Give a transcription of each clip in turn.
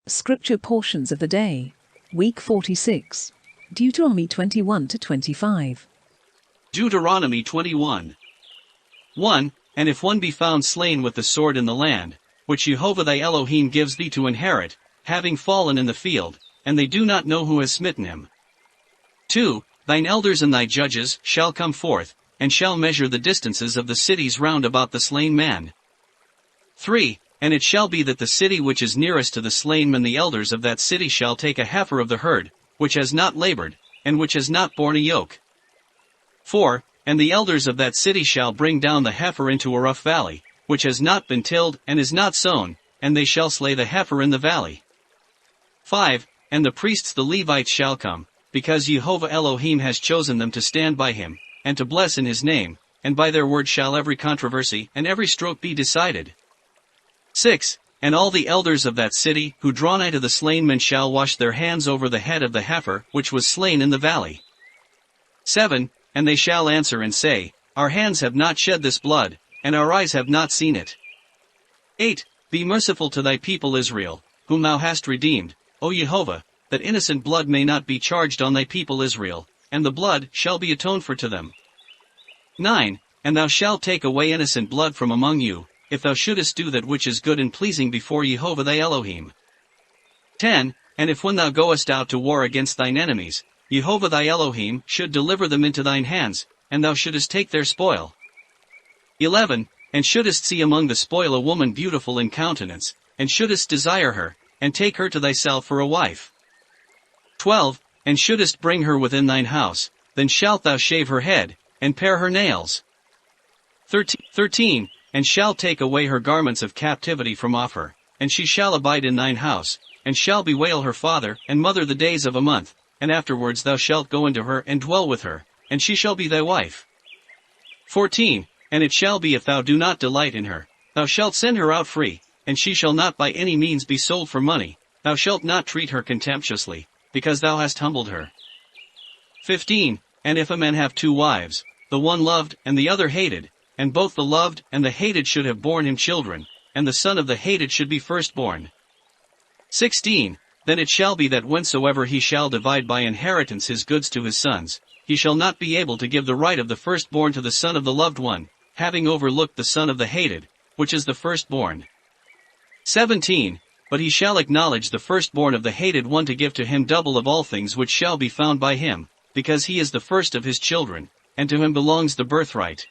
Scripture portions of the day. Week 46. Deuteronomy 21 to 25. Deuteronomy 21. 1. And if one be found slain with the sword in the land, which Jehovah thy Elohim gives thee to inherit, having fallen in the field, and they do not know who has smitten him. 2. Thine elders and thy judges shall come forth, and shall measure the distances of the cities round about the slain man. 3. And it shall be that the city which is nearest to the slain man, the elders of that city shall take a heifer of the herd, which has not labored, and which has not borne a yoke. 4. And the elders of that city shall bring down the heifer into a rough valley, which has not been tilled and is not sown, and they shall slay the heifer in the valley. 5. And the priests the Levites shall come, because Jehovah Elohim has chosen them to stand by him, and to bless in his name, and by their word shall every controversy and every stroke be decided. 6. And all the elders of that city, who draw nigh to the slain men, shall wash their hands over the head of the heifer which was slain in the valley. 7. And they shall answer and say, Our hands have not shed this blood, and our eyes have not seen it. 8. Be merciful to thy people Israel, whom thou hast redeemed, O Jehovah, that innocent blood may not be charged on thy people Israel, and the blood shall be atoned for to them. 9. And thou shalt take away innocent blood from among you, if thou shouldest do that which is good and pleasing before Jehovah thy Elohim. 10. And if when thou goest out to war against thine enemies, Jehovah thy Elohim should deliver them into thine hands, and thou shouldest take their spoil. 11. And shouldest see among the spoil a woman beautiful in countenance, and shouldest desire her, and take her to thyself for a wife. 12. And shouldest bring her within thine house, then shalt thou shave her head, and pare her nails. 13. And shalt take away her garments of captivity from off her, and she shall abide in thine house, and shall bewail her father and mother the days of a month, and afterwards thou shalt go into her and dwell with her, and she shall be thy wife. 14. And it shall be, if thou do not delight in her, thou shalt send her out free, and she shall not by any means be sold for money, thou shalt not treat her contemptuously, because thou hast humbled her. 15. And if a man have two wives, the one loved and the other hated, and both the loved and the hated should have borne him children, and the son of the hated should be firstborn. 16. Then it shall be that whensoever he shall divide by inheritance his goods to his sons, he shall not be able to give the right of the firstborn to the son of the loved one, having overlooked the son of the hated, which is the firstborn. 17. But he shall acknowledge the firstborn of the hated one to give to him double of all things which shall be found by him, because he is the first of his children, and to him belongs the birthright.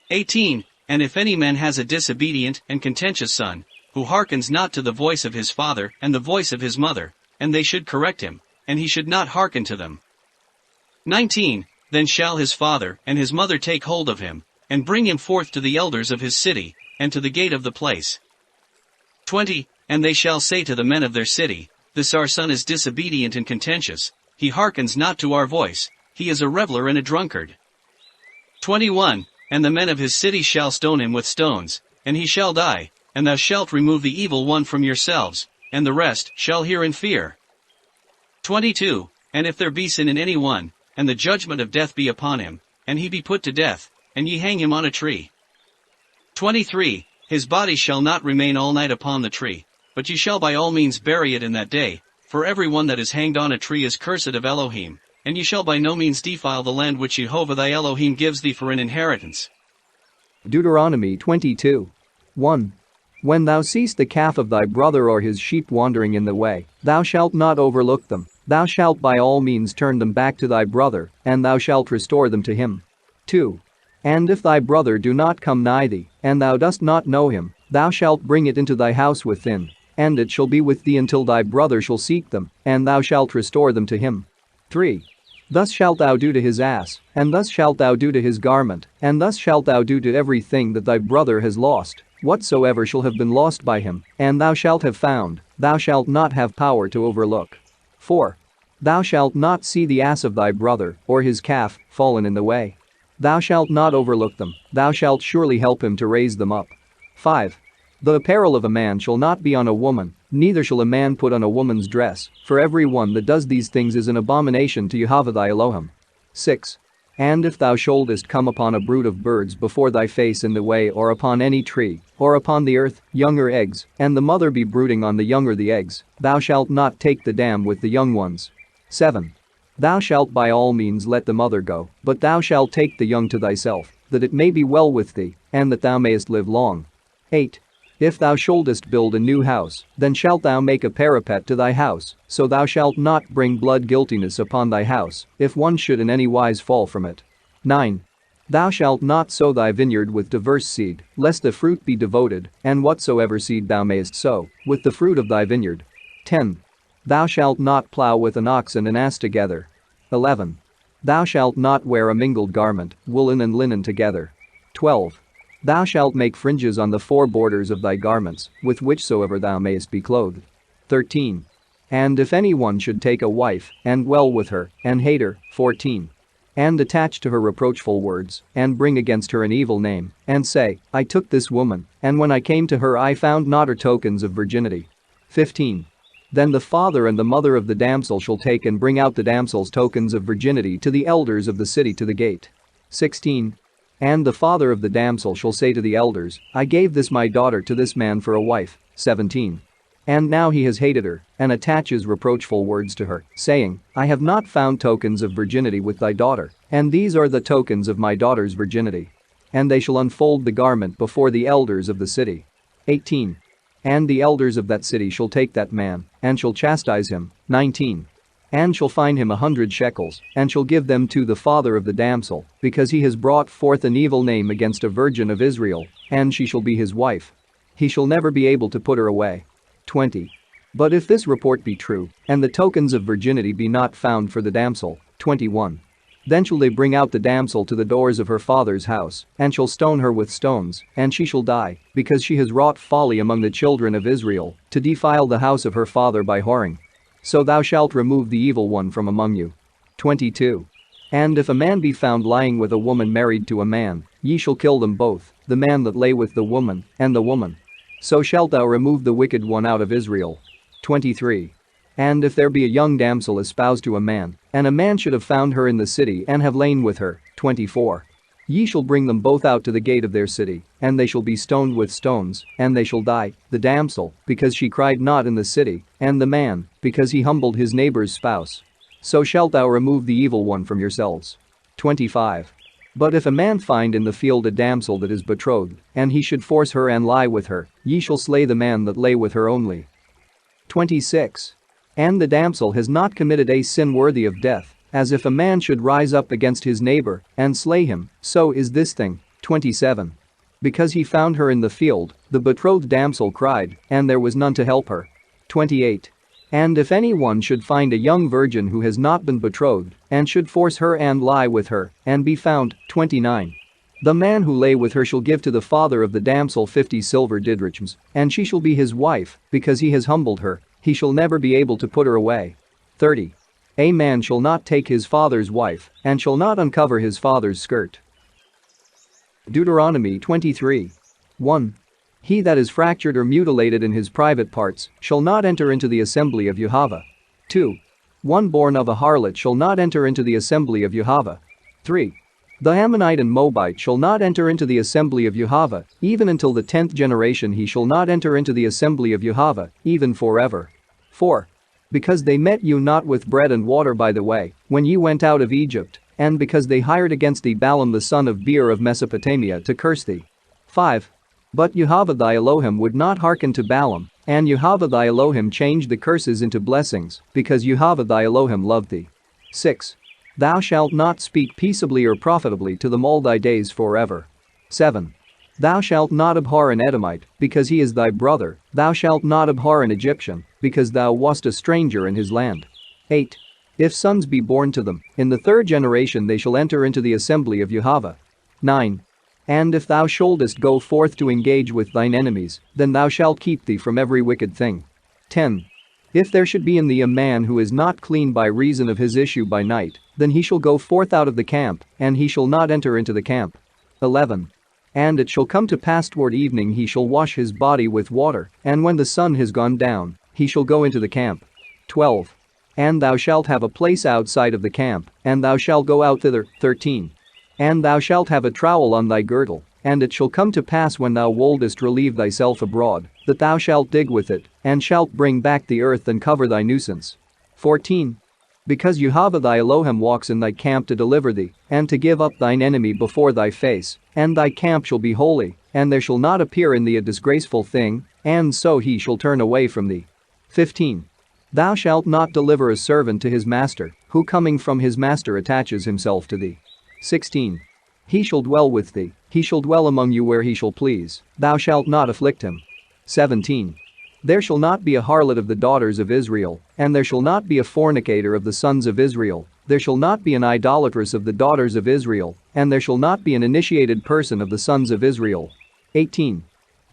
18. And if any man has a disobedient and contentious son, who hearkens not to the voice of his father and the voice of his mother, and they should correct him, and he should not hearken to them. 19. Then shall his father and his mother take hold of him, and bring him forth to the elders of his city, and to the gate of the place. 20. And they shall say to the men of their city, This our son is disobedient and contentious, he hearkens not to our voice, he is a reveler and a drunkard. 21. And the men of his city shall stone him with stones, and he shall die, and thou shalt remove the evil one from yourselves, and the rest shall hear and fear. 22. And if there be sin in any one, and the judgment of death be upon him, and he be put to death, and ye hang him on a tree. 23. His body shall not remain all night upon the tree, but ye shall by all means bury it in that day, for every one that is hanged on a tree is cursed of Elohim, and ye shall by no means defile the land which Jehovah thy Elohim gives thee for an inheritance. Deuteronomy 22. 1. When thou seest the calf of thy brother or his sheep wandering in the way, thou shalt not overlook them, thou shalt by all means turn them back to thy brother, and thou shalt restore them to him. 2. And if thy brother do not come nigh thee, and thou dost not know him, thou shalt bring it into thy house within, and it shall be with thee until thy brother shall seek them, and thou shalt restore them to him. 3. Thus shalt thou do to his ass, and thus shalt thou do to his garment, and thus shalt thou do to everything that thy brother has lost, whatsoever shall have been lost by him, and thou shalt have found, thou shalt not have power to overlook. 4. Thou shalt not see the ass of thy brother, or his calf, fallen in the way. Thou shalt not overlook them, thou shalt surely help him to raise them up. 5. The apparel of a man shall not be on a woman, neither shall a man put on a woman's dress, for every one that does these things is an abomination to Jehovah thy Elohim. 6. And if thou shouldest come upon a brood of birds before thy face in the way or upon any tree, or upon the earth, young or eggs, and the mother be brooding on the young or the eggs, thou shalt not take the dam with the young ones. 7. Thou shalt by all means let the mother go, but thou shalt take the young to thyself, that it may be well with thee, and that thou mayest live long. 8. If thou shouldest build a new house, then shalt thou make a parapet to thy house, so thou shalt not bring blood guiltiness upon thy house, if one should in any wise fall from it. 9. Thou shalt not sow thy vineyard with diverse seed, lest the fruit be devoted, and whatsoever seed thou mayest sow, with the fruit of thy vineyard. 10. Thou shalt not plow with an ox and an ass together. 11. Thou shalt not wear a mingled garment, woolen and linen together. 12. Thou shalt make fringes on the four borders of thy garments, with whichsoever thou mayest be clothed. 13. And if any one should take a wife, and dwell with her, and hate her. 14. And attach to her reproachful words, and bring against her an evil name, and say, I took this woman, and when I came to her I found not her tokens of virginity. 15. Then the father and the mother of the damsel shall take and bring out the damsel's tokens of virginity to the elders of the city to the gate. 16. And the father of the damsel shall say to the elders, I gave this my daughter to this man for a wife. 17. And now he has hated her, and attaches reproachful words to her, saying, I have not found tokens of virginity with thy daughter, and these are the tokens of my daughter's virginity. And they shall unfold the garment before the elders of the city. 18. And the elders of that city shall take that man, and shall chastise him. 19. And shall fine him 100 shekels, and shall give them to the father of the damsel, because he has brought forth an evil name against a virgin of Israel, and she shall be his wife. He shall never be able to put her away. 20. But if this report be true, and the tokens of virginity be not found for the damsel. 21. Then shall they bring out the damsel to the doors of her father's house, and shall stone her with stones, and she shall die, because she has wrought folly among the children of Israel, to defile the house of her father by whoring. So thou shalt remove the evil one from among you. 22. And if a man be found lying with a woman married to a man, ye shall kill them both, the man that lay with the woman, and the woman. So shalt thou remove the wicked one out of Israel. 23. And if there be a young damsel espoused to a man, and a man should have found her in the city and have lain with her. 24. Ye shall bring them both out to the gate of their city, and they shall be stoned with stones, and they shall die, the damsel, because she cried not in the city, and the man, because he humbled his neighbor's spouse. So shalt thou remove the evil one from yourselves. 25. But if a man find in the field a damsel that is betrothed, and he should force her and lie with her, ye shall slay the man that lay with her only. 26. And the damsel has not committed a sin worthy of death, as if a man should rise up against his neighbor and slay him, so is this thing. 27. Because he found her in the field, the betrothed damsel cried, and there was none to help her. 28. And if any one should find a young virgin who has not been betrothed, and should force her and lie with her, and be found. 29. The man who lay with her shall give to the father of the damsel 50 silver didrachms, and she shall be his wife, because he has humbled her, he shall never be able to put her away. 30. A man shall not take his father's wife, and shall not uncover his father's skirt. Deuteronomy 23. 1. He that is fractured or mutilated in his private parts shall not enter into the assembly of Jehovah. 2. One born of a harlot shall not enter into the assembly of Jehovah. 3. The Ammonite and Moabite shall not enter into the assembly of Jehovah, even until the 10th generation he shall not enter into the assembly of Jehovah, even forever. 4. Because they met you not with bread and water by the way, when ye went out of Egypt, and because they hired against thee Balaam the son of Beor of Mesopotamia to curse thee. 5. But Jehovah thy Elohim would not hearken to Balaam, and Jehovah thy Elohim changed the curses into blessings, because Jehovah thy Elohim loved thee. 6. Thou shalt not speak peaceably or profitably to them all thy days forever. 7. Thou shalt not abhor an Edomite, because he is thy brother, thou shalt not abhor an Egyptian, because thou wast a stranger in his land. 8. If sons be born to them, in the 3rd generation they shall enter into the assembly of Jehovah. 9. And if thou shouldest go forth to engage with thine enemies, then thou shalt keep thee from every wicked thing. 10. If there should be in thee a man who is not clean by reason of his issue by night, then he shall go forth out of the camp, and he shall not enter into the camp. 11. And it shall come to pass toward evening he shall wash his body with water, and when the sun has gone down, he shall go into the camp. 12. And thou shalt have a place outside of the camp, and thou shalt go out thither. 13. And thou shalt have a trowel on thy girdle, and it shall come to pass when thou wouldest relieve thyself abroad, that thou shalt dig with it, and shalt bring back the earth and cover thy nuisance. 14. Because Jehovah thy Elohim walks in thy camp to deliver thee, and to give up thine enemy before thy face, and thy camp shall be holy, and there shall not appear in thee a disgraceful thing, and so he shall turn away from thee. 15. Thou shalt not deliver a servant to his master, who coming from his master attaches himself to thee. 16. He shall dwell with thee, he shall dwell among you where he shall please, thou shalt not afflict him. 17. There shall not be a harlot of the daughters of Israel, and there shall not be a fornicator of the sons of Israel, there shall not be an idolatress of the daughters of Israel, and there shall not be an initiated person of the sons of Israel. 18.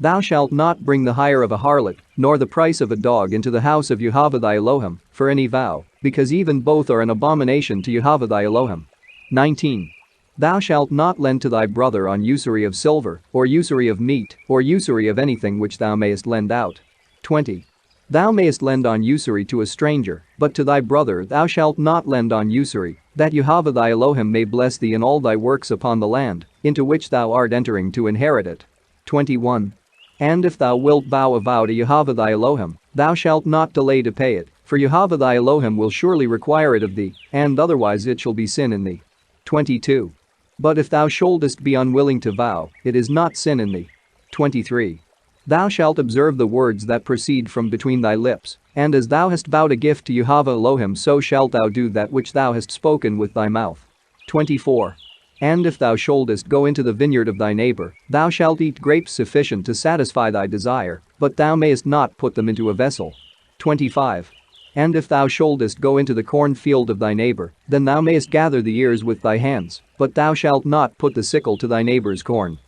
Thou shalt not bring the hire of a harlot, nor the price of a dog into the house of Jehovah thy Elohim, for any vow, because even both are an abomination to Jehovah thy Elohim. 19. Thou shalt not lend to thy brother on usury of silver, or usury of meat, or usury of anything which thou mayest lend out. 20. Thou mayest lend on usury to a stranger, but to thy brother thou shalt not lend on usury, that Jehovah thy Elohim may bless thee in all thy works upon the land, into which thou art entering to inherit it. 21. And if thou wilt vow a vow to Jehovah thy Elohim, thou shalt not delay to pay it, for Jehovah thy Elohim will surely require it of thee, and otherwise it shall be sin in thee. 22. But if thou shouldest be unwilling to vow, it is not sin in thee. 23. Thou shalt observe the words that proceed from between thy lips, and as thou hast vowed a gift to Jehovah Elohim, so shalt thou do that which thou hast spoken with thy mouth. 24. And if thou shouldest go into the vineyard of thy neighbor, thou shalt eat grapes sufficient to satisfy thy desire, but thou mayest not put them into a vessel. 25. And if thou shouldest go into the cornfield of thy neighbor, then thou mayest gather the ears with thy hands, but thou shalt not put the sickle to thy neighbor's corn.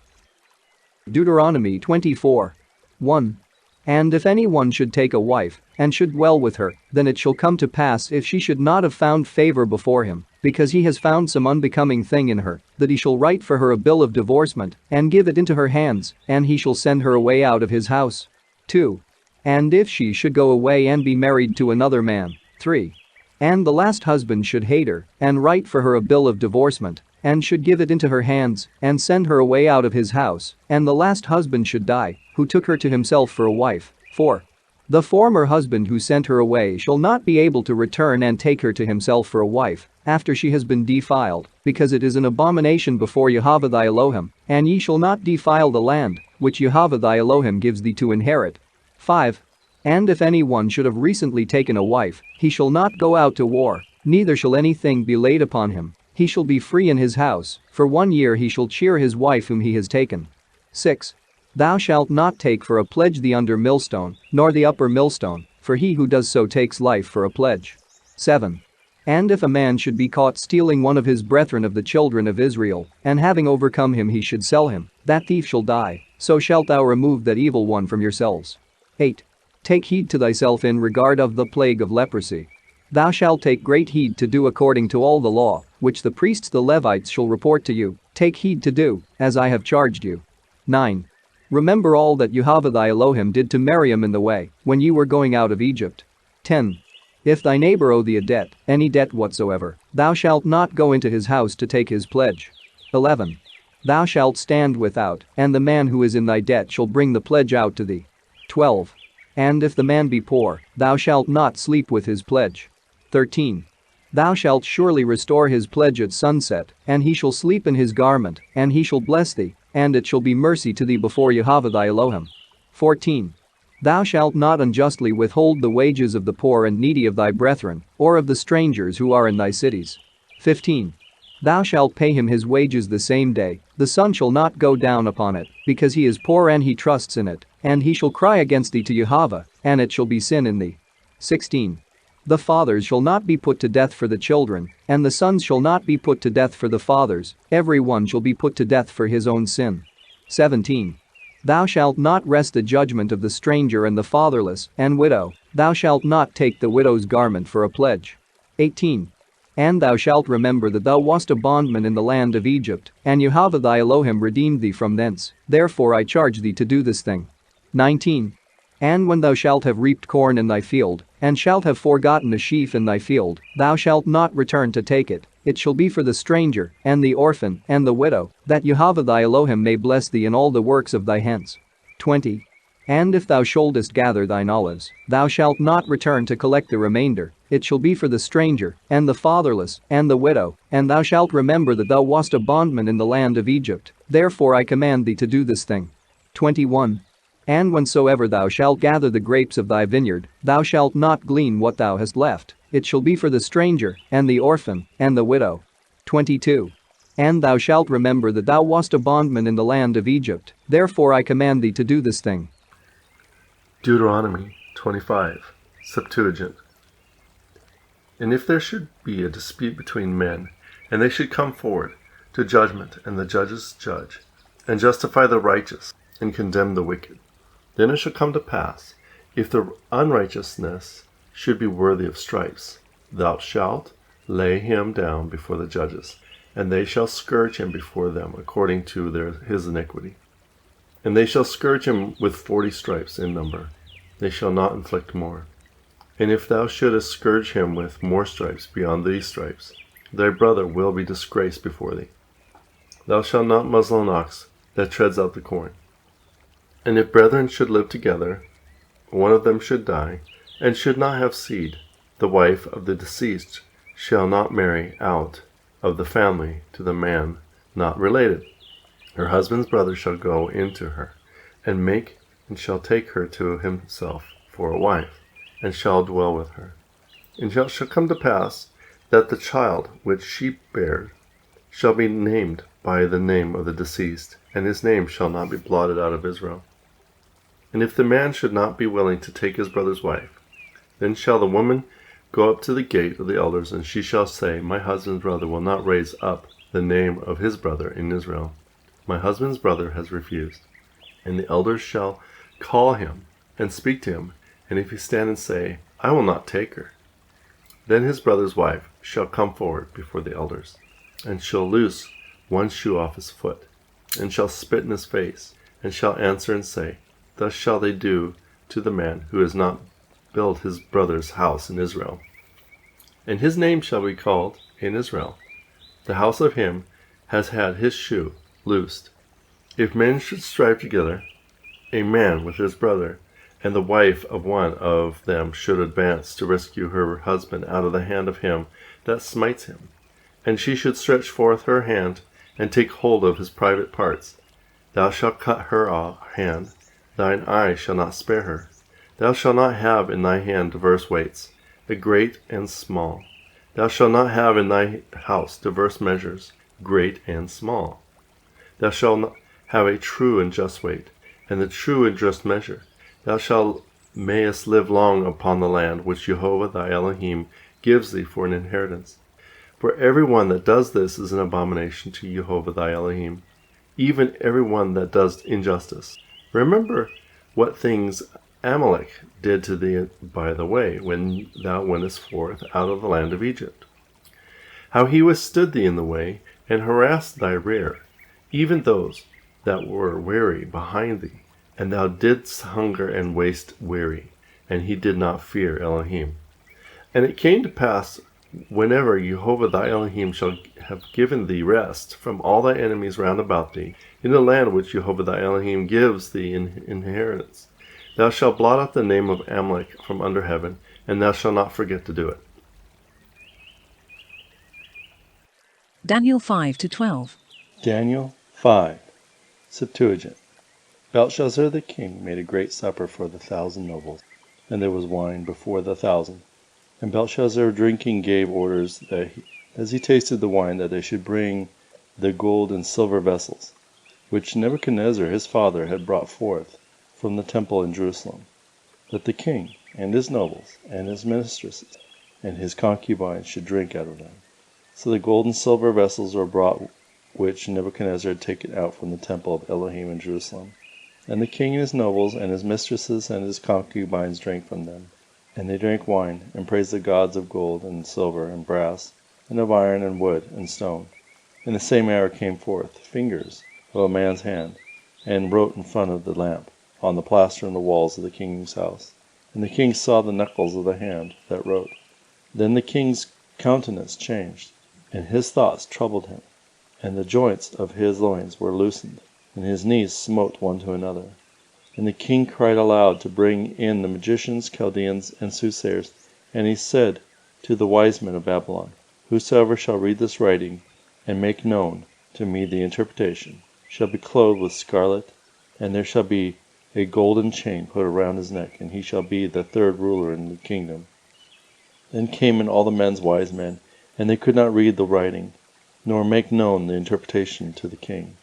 Deuteronomy 24. 1. And if anyone should take a wife, and should dwell with her, then it shall come to pass, if she should not have found favor before him, because he has found some unbecoming thing in her, that he shall write for her a bill of divorcement, and give it into her hands, and he shall send her away out of his house. 2. And if she should go away and be married to another man. 3. And the last husband should hate her, and write for her a bill of divorcement, and should give it into her hands, and send her away out of his house, and the last husband should die, who took her to himself for a wife. 4. The former husband who sent her away shall not be able to return and take her to himself for a wife, after she has been defiled, because it is an abomination before Jehovah thy Elohim, and ye shall not defile the land, which Jehovah thy Elohim gives thee to inherit. 5. And if anyone should have recently taken a wife, he shall not go out to war, neither shall anything be laid upon him. He shall be free in his house, for 1 year he shall cheer his wife whom he has taken. 6. Thou shalt not take for a pledge the under millstone, nor the upper millstone, for he who does so takes life for a pledge. 7. And if a man should be caught stealing one of his brethren of the children of Israel, and having overcome him he should sell him, that thief shall die, so shalt thou remove that evil one from yourselves. 8. Take heed to thyself in regard of the plague of leprosy. Thou shalt take great heed to do according to all the law, which the priests the Levites shall report to you, take heed to do, as I have charged you. 9. Remember all that Jehovah thy Elohim did to Miriam in the way, when ye were going out of Egypt. 10. If thy neighbor owe thee a debt, any debt whatsoever, thou shalt not go into his house to take his pledge. 11. Thou shalt stand without, and the man who is in thy debt shall bring the pledge out to thee. 12. And if the man be poor, thou shalt not sleep with his pledge. 13. Thou shalt surely restore his pledge at sunset, and he shall sleep in his garment, and he shall bless thee, and it shall be mercy to thee before Jehovah thy Elohim. 14. Thou shalt not unjustly withhold the wages of the poor and needy of thy brethren, or of the strangers who are in thy cities. 15. Thou shalt pay him his wages the same day, the sun shall not go down upon it, because he is poor and he trusts in it, and he shall cry against thee to Jehovah, and it shall be sin in thee. 16. The fathers shall not be put to death for the children, and the sons shall not be put to death for the fathers, every one shall be put to death for his own sin. 17. Thou shalt not wrest the judgment of the stranger and the fatherless and widow, thou shalt not take the widow's garment for a pledge. 18. And thou shalt remember that thou wast a bondman in the land of Egypt, and Jehovah thy Elohim redeemed thee from thence, therefore I charge thee to do this thing. 19. And when thou shalt have reaped corn in thy field, and shalt have forgotten a sheaf in thy field, thou shalt not return to take it. It shall be for the stranger, and the orphan, and the widow, that Jehovah thy Elohim may bless thee in all the works of thy hands. 20. And if thou shouldest gather thine olives, thou shalt not return to collect the remainder. It shall be for the stranger, and the fatherless, and the widow, and thou shalt remember that thou wast a bondman in the land of Egypt. Therefore I command thee to do this thing. 21. And whensoever thou shalt gather the grapes of thy vineyard, thou shalt not glean what thou hast left. It shall be for the stranger, and the orphan, and the widow. 22. And thou shalt remember that thou wast a bondman in the land of Egypt. Therefore I command thee to do this thing. Deuteronomy 25, Septuagint. And if there should be a dispute between men, and they should come forward to judgment, and the judges judge, and justify the righteous, and condemn the wicked, then it shall come to pass, if the unrighteousness should be worthy of stripes, thou shalt lay him down before the judges, and they shall scourge him before them according to his iniquity. And they shall scourge him with 40 stripes in number. They shall not inflict more. And if thou shouldest scourge him with more stripes beyond these stripes, thy brother will be disgraced before thee. Thou shalt not muzzle an ox that treads out the corn. And if brethren should live together, one of them should die, and should not have seed, the wife of the deceased shall not marry out of the family to the man not related. Her husband's brother shall go into her, and shall take her to himself for a wife, and shall dwell with her. And it shall come to pass that the child which she bare shall be named by the name of the deceased, and his name shall not be blotted out of Israel. And if the man should not be willing to take his brother's wife, then shall the woman go up to the gate of the elders, and she shall say, My husband's brother will not raise up the name of his brother in Israel. My husband's brother has refused. And the elders shall call him, and speak to him, and if he stand and say, I will not take her, then his brother's wife shall come forward before the elders, and shall loose one shoe off his foot, and shall spit in his face, and shall answer and say, Thus shall they do to the man who has not built his brother's house in Israel. And his name shall be called in Israel, The house of him has had his shoe loosed. If men should strive together, a man with his brother, and the wife of one of them should advance to rescue her husband out of the hand of him that smites him, and she should stretch forth her hand and take hold of his private parts, thou shalt cut her hand, thine eye shall not spare her. Thou shalt not have in thy hand diverse weights, a great and small. Thou shalt not have in thy house diverse measures, great and small. Thou shalt not have a true and just weight, and the true and just measure. Thou mayest live long upon the land which Jehovah thy Elohim gives thee for an inheritance. For every one that does this is an abomination to Jehovah thy Elohim, even every one that does injustice. Remember what things Amalek did to thee by the way, when thou wentest forth out of the land of Egypt. How he withstood thee in the way, and harassed thy rear, even those that were weary behind thee. And thou didst hunger and waste weary, and he did not fear Elohim. And it came to pass, whenever Jehovah thy Elohim shall have given thee rest from all thy enemies round about thee, in the land which Jehovah thy Elohim gives thee in inheritance, thou shalt blot out the name of Amalek from under heaven, and thou shalt not forget to do it. Daniel 5-12. Daniel 5, Septuagint. Belshazzar the king made a great supper for the 1,000 nobles, and there was wine before the 1,000. And Belshazzar drinking gave orders that as he tasted the wine, that they should bring the gold and silver vessels, which Nebuchadnezzar his father had brought forth from the temple in Jerusalem, that the king and his nobles and his mistresses and his concubines should drink out of them. So the gold and silver vessels were brought, which Nebuchadnezzar had taken out from the temple of Elohim in Jerusalem. And the king and his nobles and his mistresses and his concubines drank from them. And they drank wine, and praised the gods of gold and silver and brass, and of iron and wood and stone. In the same hour came forth fingers of a man's hand, and wrote in front of the lamp, on the plaster in the walls of the king's house. And the king saw the knuckles of the hand that wrote. Then the king's countenance changed, and his thoughts troubled him, and the joints of his loins were loosened, and his knees smote one to another. And the king cried aloud to bring in the magicians, Chaldeans, and soothsayers, and he said to the wise men of Babylon, Whosoever shall read this writing, and make known to me the interpretation, shall be clothed with scarlet, and there shall be a golden chain put around his neck, and he shall be the third ruler in the kingdom. Then came in all the men's wise men, and they could not read the writing, nor make known the interpretation to the king.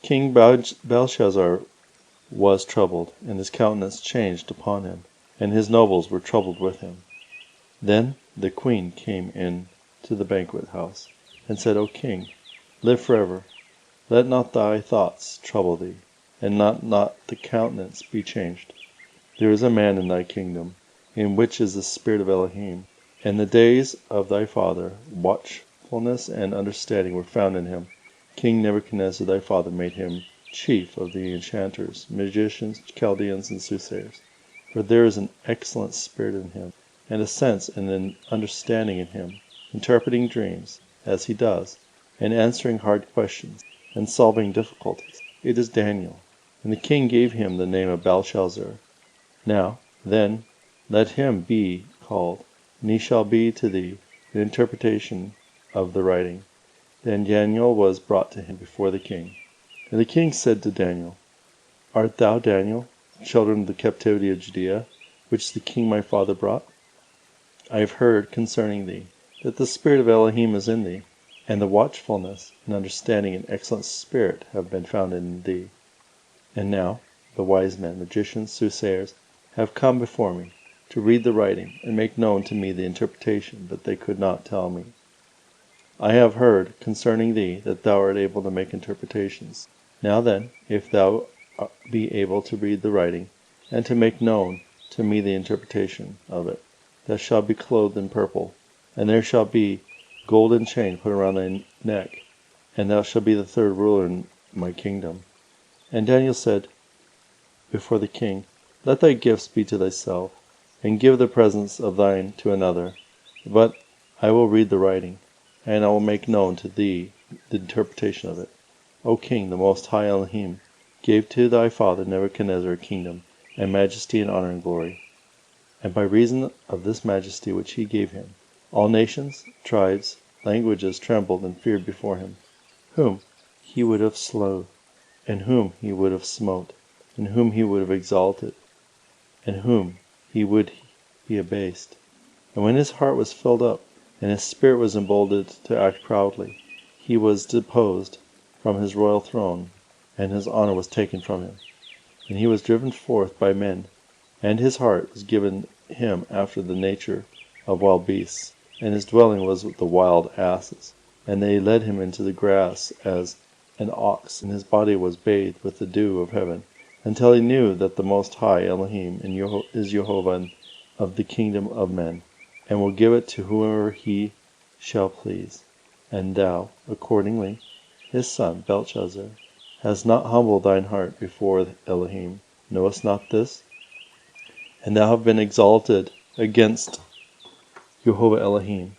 King Belshazzar was troubled, and his countenance changed upon him, and his nobles were troubled with him. Then the queen came in to the banquet house, and said, O king, live forever. Let not thy thoughts trouble thee, and not the countenance be changed. There is a man in thy kingdom, in which is the spirit of Elohim, and the days of thy father, watchfulness and understanding were found in him. King Nebuchadnezzar thy father made him chief of the enchanters, magicians, Chaldeans, and soothsayers. For there is an excellent spirit in him, and a sense and an understanding in him, interpreting dreams, as he does, and answering hard questions, and solving difficulties. It is Daniel. And the king gave him the name of Belshazzar. Now, then, let him be called, and he shall be to thee an interpretation of the writing. Then Daniel was brought to him before the king. And the king said to Daniel, Art thou Daniel, children of the captivity of Judea, which the king my father brought? I have heard concerning thee, that the spirit of Elohim is in thee, and the watchfulness and understanding and excellent spirit have been found in thee. And now the wise men, magicians, soothsayers, have come before me, to read the writing, and make known to me the interpretation, but they could not tell me. I have heard concerning thee, that thou art able to make interpretations. Now then, if thou be able to read the writing, and to make known to me the interpretation of it, thou shalt be clothed in purple, and there shall be golden chain put around thy neck, and thou shalt be the third ruler in my kingdom. And Daniel said before the king, Let thy gifts be to thyself, and give the presents of thine to another, but I will read the writing, and I will make known to thee the interpretation of it. O king, the most high Elohim gave to thy father Nebuchadnezzar a kingdom, and majesty, and honor, and glory. And by reason of this majesty which he gave him, all nations, tribes, languages trembled and feared before him, whom he would have slew, and whom he would have smote, and whom he would have exalted, and whom he would be abased. And when his heart was filled up, and his spirit was emboldened to act proudly, he was deposed from his royal throne, and his honor was taken from him. And he was driven forth by men, and his heart was given him after the nature of wild beasts, and his dwelling was with the wild asses. And they led him into the grass as an ox, and his body was bathed with the dew of heaven, until he knew that the Most High Elohim is Jehovah of the kingdom of men, and will give it to whoever he shall please. And thou, accordingly, his son Belshazzar, hast not humbled thine heart before Elohim. Knowest not this? And thou hast been exalted against Jehovah Elohim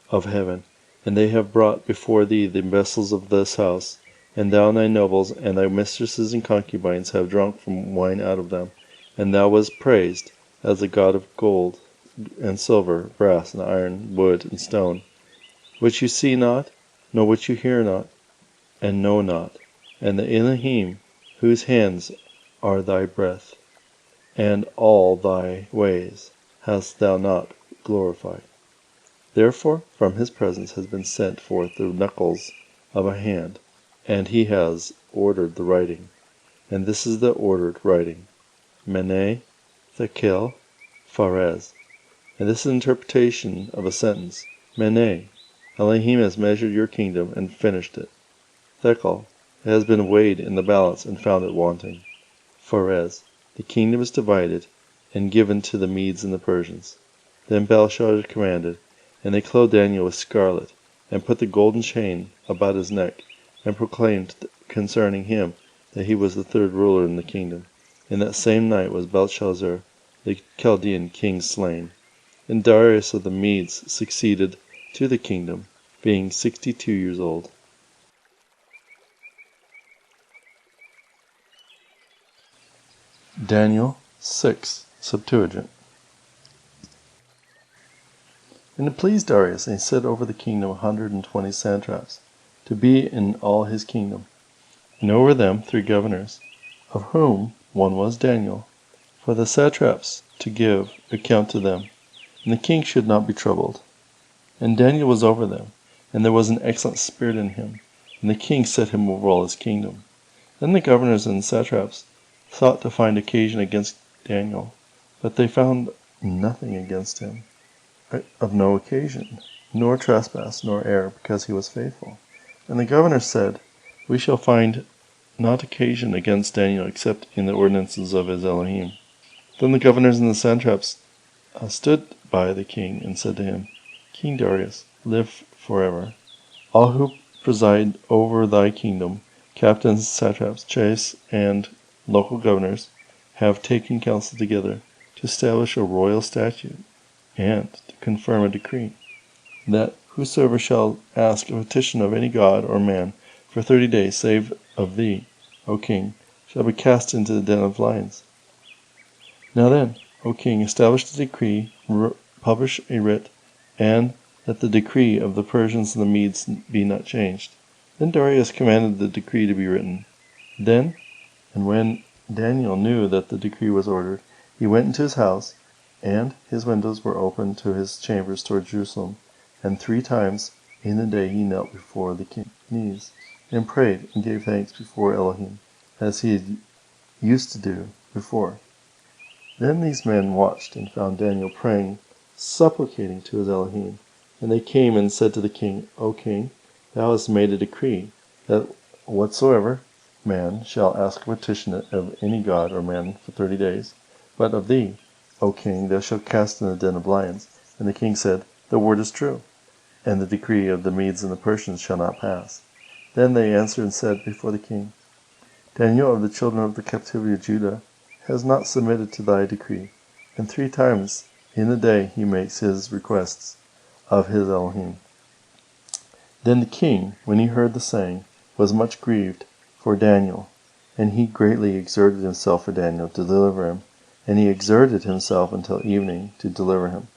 of heaven, and they have brought before thee the vessels of this house, and thou and thy nobles and thy mistresses and concubines have drunk from wine out of them, and thou wast praised as the God of gold and silver, brass and iron, wood and stone, which you see not, nor which you hear not, and know not, and the Elohim, whose hands are thy breath, and all thy ways hast thou not glorified. Therefore from his presence has been sent forth the knuckles of a hand, and he has ordered the writing. And this is the ordered writing: Mene, Thekel, Pharez. And this is an interpretation of a sentence: Mene, Elohim has measured your kingdom and finished it. Thekel, it has been weighed in the balance and found it wanting. Pharez, the kingdom is divided and given to the Medes and the Persians. Then Belshazzar commanded, and they clothed Daniel with scarlet, and put the golden chain about his neck, and proclaimed concerning him that he was the third ruler in the kingdom. In that same night was Belshazzar, the Chaldean king, slain. And Darius of the Medes succeeded to the kingdom, being 62 years old. Daniel 6, Septuagint. And it pleased Darius, and he set over the kingdom 120 satraps, to be in all his kingdom, and over them 3 governors, of whom one was Daniel, for the satraps to give account to them, and the king should not be troubled. And Daniel was over them, and there was an excellent spirit in him, and the king set him over all his kingdom. Then the governors and satraps thought to find occasion against Daniel, but they found nothing against him, of no occasion, nor trespass, nor error, because he was faithful. And the governors said, We shall find not occasion against Daniel, except in the ordinances of his Elohim. Then the governors and the satraps stood by the king, and said to him, King Darius, live forever. All who preside over thy kingdom, captains, satraps, chiefs, and local governors, have taken counsel together to establish a royal statute, and to confirm a decree, that whosoever shall ask a petition of any god or man for 30 days, save of thee, O king, shall be cast into the den of lions. Now then, O king, establish the decree, publish a writ, and that the decree of the Persians and the Medes be not changed. Then Darius commanded the decree to be written. Then, and when Daniel knew that the decree was ordered, he went into his house, and his windows were open to his chambers toward Jerusalem, and 3 times in the day he knelt before the king's knees, and prayed and gave thanks before Elohim, as he had used to do before. Then these men watched and found Daniel praying, supplicating to his Elohim. And they came and said to the king, O king, thou hast made a decree, that whatsoever man shall ask a petition of any god or man for 30 days, but of thee, O king, thou shalt cast in the den of lions. And the king said, The word is true, and the decree of the Medes and the Persians shall not pass. Then they answered and said before the king, Daniel of the children of the captivity of Judah has not submitted to thy decree, and 3 times in the day he makes his requests of his Elohim. Then the king, when he heard the saying, was much grieved for Daniel, and he greatly exerted himself for Daniel to deliver him, and he exerted himself until evening to deliver him.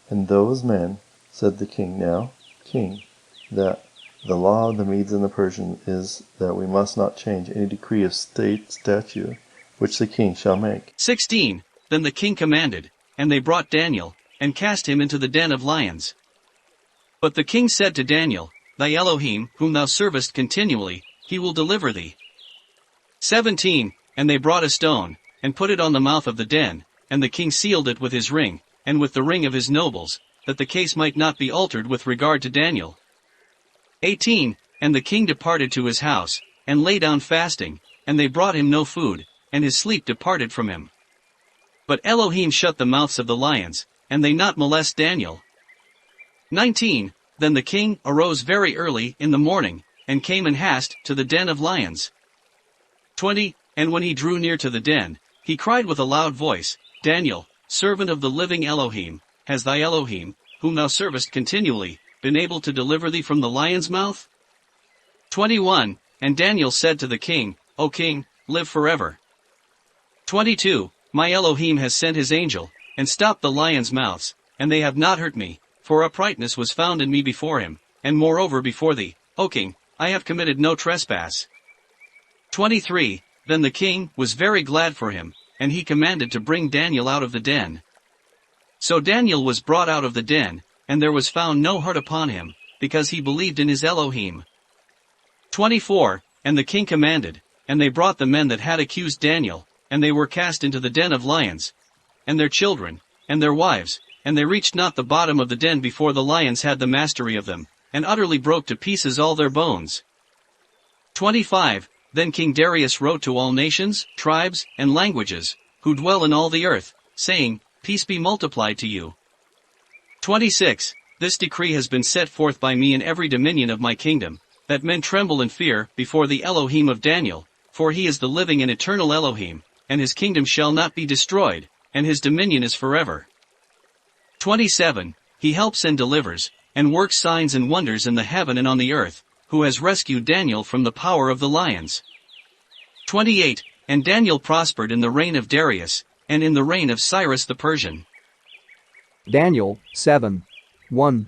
And those men said the king, Now, king, that the law of the Medes and the Persians is that we must not change any decree of state statute which the king shall make. 16. Then the king commanded, and they brought Daniel, and cast him into the den of lions. But the king said to Daniel, Thy Elohim, whom thou servest continually, he will deliver thee. 17. And they brought a stone, and put it on the mouth of the den, and the king sealed it with his ring, and with the ring of his nobles, that the case might not be altered with regard to Daniel. 18. And the king departed to his house, and lay down fasting, and they brought him no food, and his sleep departed from him. But Elohim shut the mouths of the lions, and they not molest Daniel. 19. Then the king arose very early in the morning, and came in haste to the den of lions. 20. And when he drew near to the den, he cried with a loud voice, Daniel, servant of the living Elohim, has thy Elohim, whom thou servest continually, been able to deliver thee from the lion's mouth? 21. And Daniel said to the king, O king, live forever. 22. My Elohim has sent his angel, and stopped the lions' mouths, and they have not hurt me, for uprightness was found in me before him, and moreover before thee, O king, I have committed no trespass. 23. Then the king was very glad for him, and he commanded to bring Daniel out of the den. So Daniel was brought out of the den, and there was found no hurt upon him, because he believed in his Elohim. 24. And the king commanded, and they brought the men that had accused Daniel, and they were cast into the den of lions, and their children, and their wives, and they reached not the bottom of the den before the lions had the mastery of them, and utterly broke to pieces all their bones. 25. Then King Darius wrote to all nations, tribes, and languages, who dwell in all the earth, saying, Peace be multiplied to you. 26. This decree has been set forth by me in every dominion of my kingdom, that men tremble and fear before the Elohim of Daniel, for he is the living and eternal Elohim, and his kingdom shall not be destroyed, and his dominion is forever. 27. He helps and delivers, and works signs and wonders in the heaven and on the earth, who has rescued Daniel from the power of the lions. 28. And Daniel prospered in the reign of Darius, and in the reign of Cyrus the Persian. Daniel 7. 1.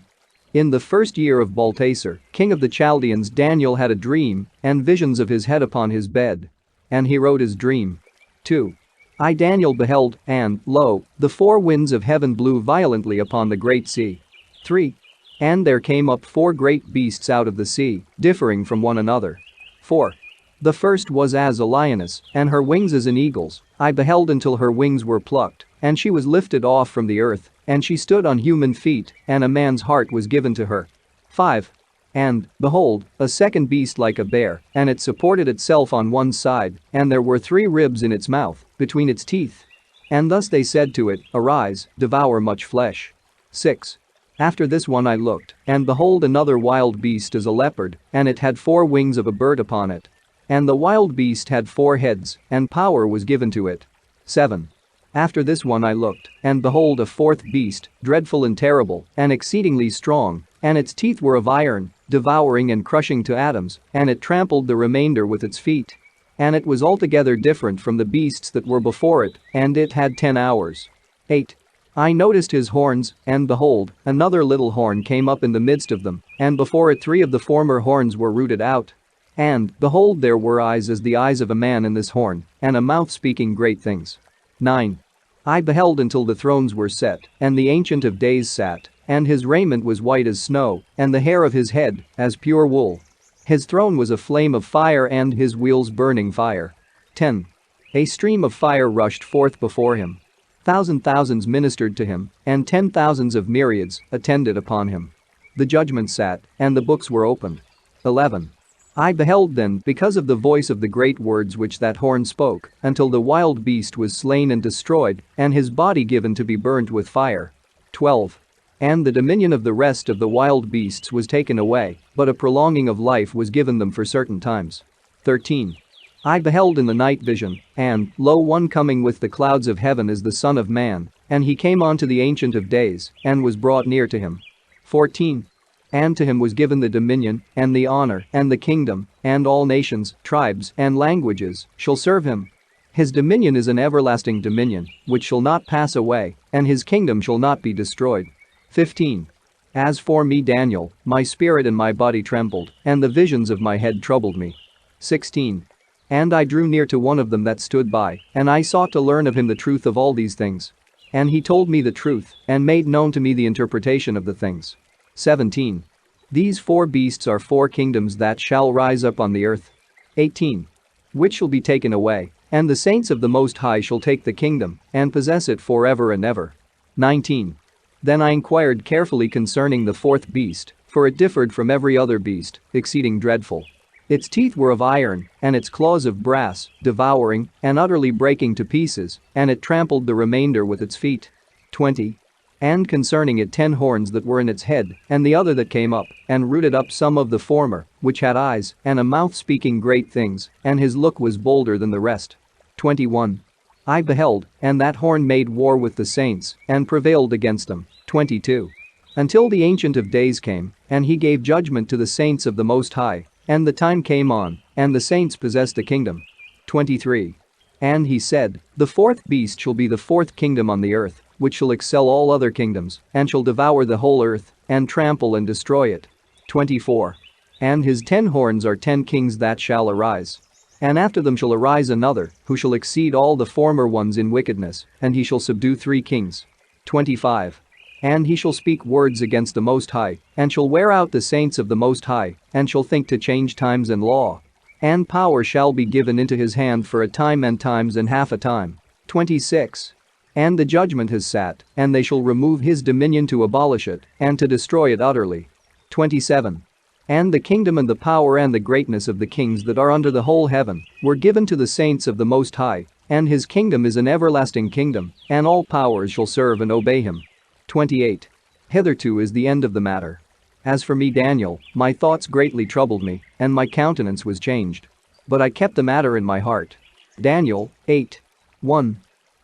In the first year of Belteshazzar, king of the Chaldeans, Daniel had a dream, and visions of his head upon his bed. And he wrote his dream. 2. I Daniel beheld, and, lo, the four winds of heaven blew violently upon the great sea. 3. And there came up four great beasts out of the sea, differing from one another. 4. The first was as a lioness, and her wings as an eagle's. I beheld until her wings were plucked, and she was lifted off from the earth, and she stood on human feet, and a man's heart was given to her. 5. And, behold, a second beast like a bear, and it supported itself on one side, and there were 3 ribs in its mouth, between its teeth. And thus they said to it, Arise, devour much flesh. 6. After this one I looked, and behold another wild beast as a leopard, and it had 4 wings of a bird upon it. And the wild beast had 4 heads, and power was given to it. 7. After this one I looked, and behold a 4th beast, dreadful and terrible, and exceedingly strong, and its teeth were of iron, devouring and crushing to atoms, and it trampled the remainder with its feet. And it was altogether different from the beasts that were before it, and it had 10 hours. 8. I noticed his horns, and behold, another little horn came up in the midst of them, and before it 3 of the former horns were rooted out. And, behold, there were eyes as the eyes of a man in this horn, and a mouth speaking great things. 9. I beheld until the thrones were set, and the Ancient of Days sat, and his raiment was white as snow, and the hair of his head as pure wool. His throne was a flame of fire and his wheels burning fire. 10. A stream of fire rushed forth before him. Thousands ministered to him, and 10,000s of myriads attended upon him. The judgment sat, and the books were opened. 11. I beheld then, because of the voice of the great words which that horn spoke, until the wild beast was slain and destroyed, and his body given to be burnt with fire. 12. And the dominion of the rest of the wild beasts was taken away, but a prolonging of life was given them for certain times. 13. I beheld in the night vision, and, lo, one coming with the clouds of heaven as the Son of Man, and he came unto the Ancient of Days, and was brought near to him. 14. And to him was given the dominion, and the honor, and the kingdom, and all nations, tribes, and languages shall serve him. His dominion is an everlasting dominion, which shall not pass away, and his kingdom shall not be destroyed. 15. As for me Daniel, my spirit and my body trembled, and the visions of my head troubled me. 16. And I drew near to one of them that stood by, and I sought to learn of him the truth of all these things. And he told me the truth, and made known to me the interpretation of the things. 17. These 4 beasts are 4 kingdoms that shall rise up on the earth. 18. Which shall be taken away, and the saints of the Most High shall take the kingdom, and possess it forever and ever. 19. Then I inquired carefully concerning the 4th beast, for it differed from every other beast, exceeding dreadful. Its teeth were of iron, and its claws of brass, devouring, and utterly breaking to pieces, and it trampled the remainder with its feet. 20. And concerning it 10 horns that were in its head, and the other that came up, and rooted up some of the former, which had eyes, and a mouth speaking great things, and his look was bolder than the rest. 21. I beheld, and that horn made war with the saints, and prevailed against them. 22. Until the Ancient of Days came, and he gave judgment to the saints of the Most High, and the time came on, and the saints possessed the kingdom. 23. And he said, The 4th beast shall be the 4th kingdom on the earth, which shall excel all other kingdoms, and shall devour the whole earth, and trample and destroy it. 24. And his 10 horns are 10 kings that shall arise. And after them shall arise another, who shall exceed all the former ones in wickedness, and he shall subdue 3 kings. 25. And he shall speak words against the Most High, and shall wear out the saints of the Most High, and shall think to change times and law. And power shall be given into his hand for a time and times and half a time. 26. And the judgment has sat, and they shall remove his dominion to abolish it, and to destroy it utterly. 27. And the kingdom and the power and the greatness of the kings that are under the whole heaven were given to the saints of the Most High, and his kingdom is an everlasting kingdom, and all powers shall serve and obey him. 28. Hitherto is the end of the matter. As for me Daniel, my thoughts greatly troubled me, and my countenance was changed. But I kept the matter in my heart. Daniel 8. 1.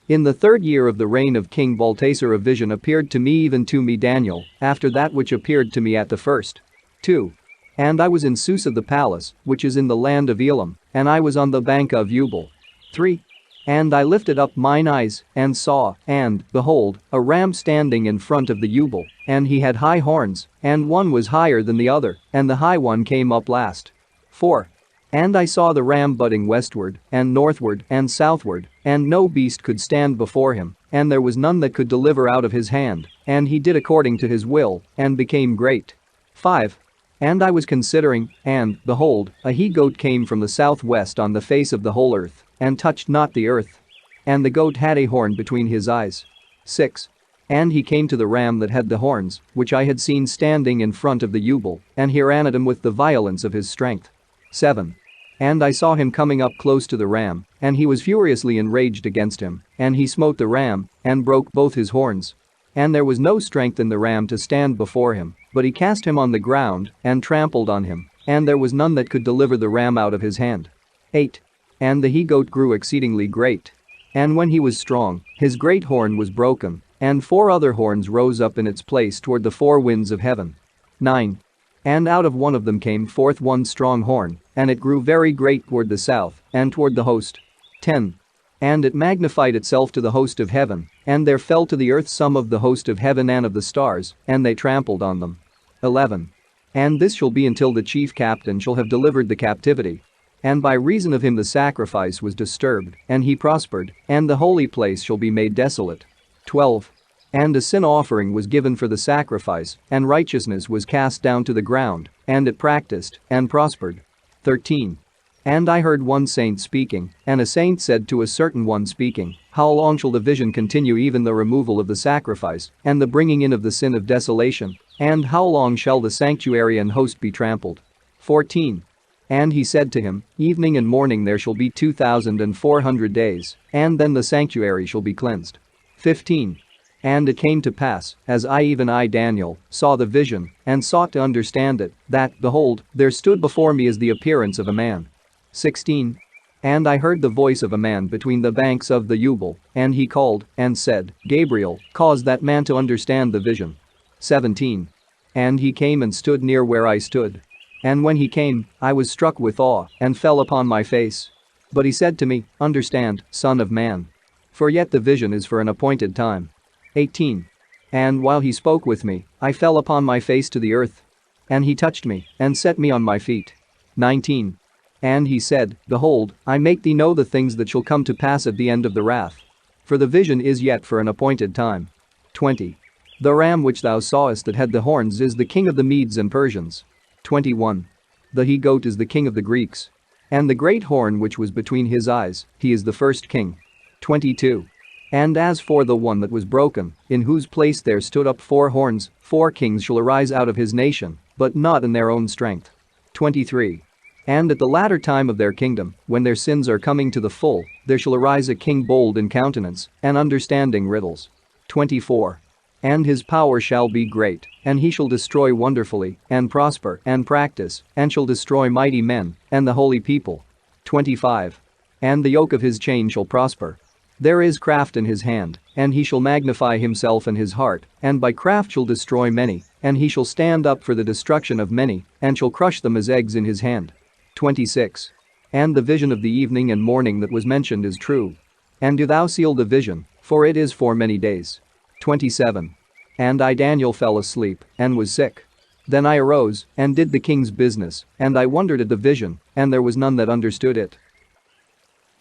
In the 3rd year of the reign of King Baltasar a vision appeared to me, even to me Daniel, after that which appeared to me at the first. 2. And I was in Susa the palace, which is in the land of Elam, and I was on the bank of Ubal. 3. And I lifted up mine eyes, and saw, and, behold, a ram standing in front of the Ubal, and he had high horns, and one was higher than the other, and the high one came up last. 4. And I saw the ram butting westward, and northward, and southward, and no beast could stand before him, and there was none that could deliver out of his hand, and he did according to his will, and became great. 5. And I was considering, and, behold, a he-goat came from the southwest on the face of the whole earth, and touched not the earth. And the goat had a horn between his eyes. 6. And he came to the ram that had the horns, which I had seen standing in front of the Ubal, and he ran at him with the violence of his strength. 7. And I saw him coming up close to the ram, and he was furiously enraged against him, and he smote the ram, and broke both his horns. And there was no strength in the ram to stand before him, but he cast him on the ground, and trampled on him, and there was none that could deliver the ram out of his hand. 8. And the he-goat grew exceedingly great. And when he was strong, his great horn was broken, and 4 other horns rose up in its place toward the 4 winds of heaven. 9. And out of one of them came forth one strong horn, and it grew very great toward the south, and toward the host. 10. And it magnified itself to the host of heaven, and there fell to the earth some of the host of heaven and of the stars, and they trampled on them. 11. And this shall be until the chief captain shall have delivered the captivity. And by reason of him the sacrifice was disturbed, and he prospered, and the holy place shall be made desolate. 12. And a sin offering was given for the sacrifice, and righteousness was cast down to the ground, and it practiced, and prospered. 13. And I heard one saint speaking, and a saint said to a certain one speaking, How long shall the vision continue, even the removal of the sacrifice, and the bringing in of the sin of desolation, and how long shall the sanctuary and host be trampled? 14. And he said to him, Evening and morning there shall be 2,400 days, and then the sanctuary shall be cleansed. 15. And it came to pass, as I Daniel, saw the vision, and sought to understand it, that, behold, there stood before me as the appearance of a man. 16. And I heard the voice of a man between the banks of the Ubal, and he called, and said, Gabriel, cause that man to understand the vision. 17. And he came and stood near where I stood. And when he came, I was struck with awe, and fell upon my face. But he said to me, Understand, son of man. For yet the vision is for an appointed time. 18. And while he spoke with me, I fell upon my face to the earth. And he touched me, and set me on my feet. 19. And he said, Behold, I make thee know the things that shall come to pass at the end of the wrath. For the vision is yet for an appointed time. 20. The ram which thou sawest that had the horns is the king of the Medes and Persians. 21. The he-goat is the king of the Greeks. And the great horn which was between his eyes, he is the first king. 22. And as for the one that was broken, in whose place there stood up 4 horns, 4 kings shall arise out of his nation, but not in their own strength. 23. And at the latter time of their kingdom, when their sins are coming to the full, there shall arise a king bold in countenance, and understanding riddles. 24. And his power shall be great, and he shall destroy wonderfully, and prosper, and practice, and shall destroy mighty men, and the holy people. 25. And the yoke of his chain shall prosper. There is craft in his hand, and he shall magnify himself in his heart, and by craft shall destroy many, and he shall stand up for the destruction of many, and shall crush them as eggs in his hand. 26. And the vision of the evening and morning that was mentioned is true. And do thou seal the vision, for it is for many days. 27. And I Daniel fell asleep, and was sick. Then I arose, and did the king's business, and I wondered at the vision, and there was none that understood it.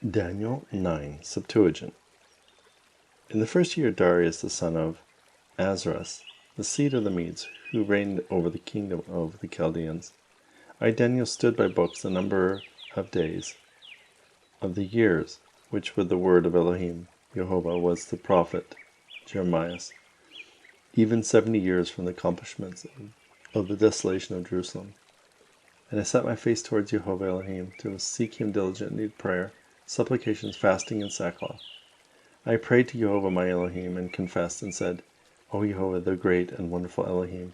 Daniel 9, Septuagint. In the first year Darius the son of Ahasuerus, the seed of the Medes, who reigned over the kingdom of the Chaldeans, I Daniel stood by books the number of days of the years, which with the word of Elohim, Jehovah was the prophet Jeremiah, even 70 years from the accomplishments of the desolation of Jerusalem. And I set my face towards Jehovah Elohim to seek him diligently in prayer, supplications, fasting, and sackcloth. I prayed to Jehovah my Elohim, and confessed, and said, O Jehovah, the great and wonderful Elohim,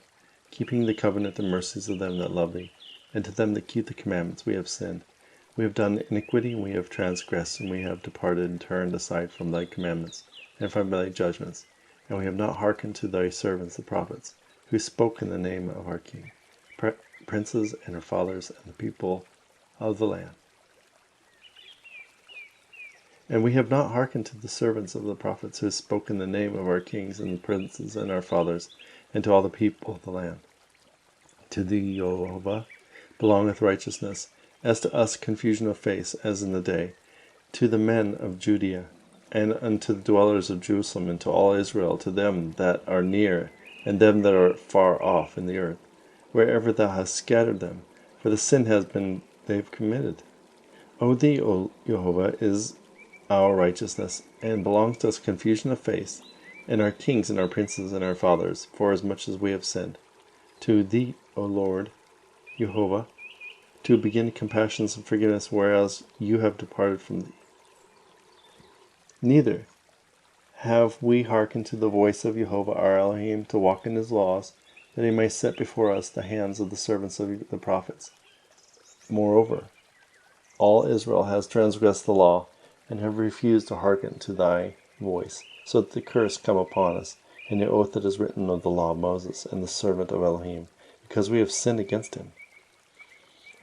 keeping the covenant and mercies of them that love thee, and to them that keep the commandments we have sinned. We have done iniquity, and we have transgressed, and we have departed and turned aside from thy commandments, and from thy judgments. And we have not hearkened to thy servants the prophets, who spoke in the name of our king, princes and our fathers, and the people of the land. And we have not hearkened to the servants of the prophets, who spoke in the name of our kings and the princes and our fathers, and to all the people of the land. To thee, O Jehovah, belongeth righteousness, as to us confusion of face, as in the day, to the men of Judea, and unto the dwellers of Jerusalem, and to all Israel, to them that are near, and them that are far off in the earth, wherever thou hast scattered them, for the sin they've committed. O thee, O Jehovah, is our righteousness, and belongs to us confusion of face, and our kings and our princes and our fathers, forasmuch as we have sinned. To thee, O Lord, Jehovah, to begin compassions and forgiveness, whereas you have departed from thee. Neither have we hearkened to the voice of Jehovah our Elohim, to walk in his laws, that he may set before us the hands of the servants of the prophets. Moreover, all Israel has transgressed the law, and have refused to hearken to thy voice, so that the curse come upon us, and the oath that is written of the law of Moses, and the servant of Elohim, because we have sinned against him.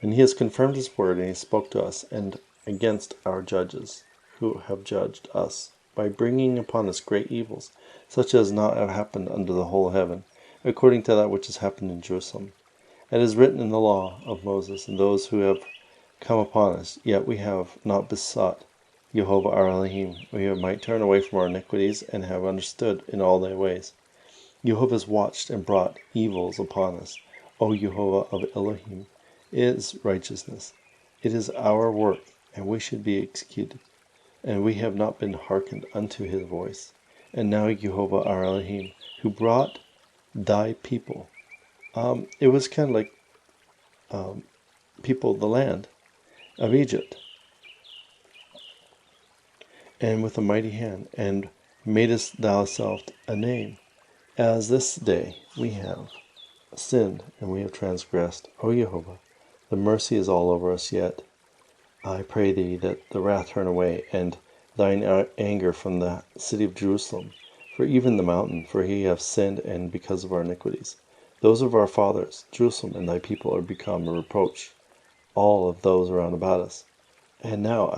And he has confirmed his word, and he spoke to us, and against our judges, who have judged us, by bringing upon us great evils, such as not have happened under the whole heaven, according to that which has happened in Jerusalem. It is written in the law of Moses, and those who have come upon us, yet we have not besought Jehovah our Elohim, we might turn away from our iniquities, and have understood in all thy ways. Jehovah has watched and brought evils upon us. O Jehovah of Elohim is righteousness. It is our work, and we should be executed. And we have not been hearkened unto his voice. And now Jehovah our Elohim, who brought thy people. It was kind of like people of the land of Egypt, and with a mighty hand, and madest thou thyself a name. As this day we have sinned, and we have transgressed. O Jehovah, the mercy is all over us yet. I pray thee that the wrath turn away, and thine anger from the city of Jerusalem, for even the mountain, for he hath sinned, and because of our iniquities. Those of our fathers, Jerusalem, and thy people are become a reproach, all of those around about us. And now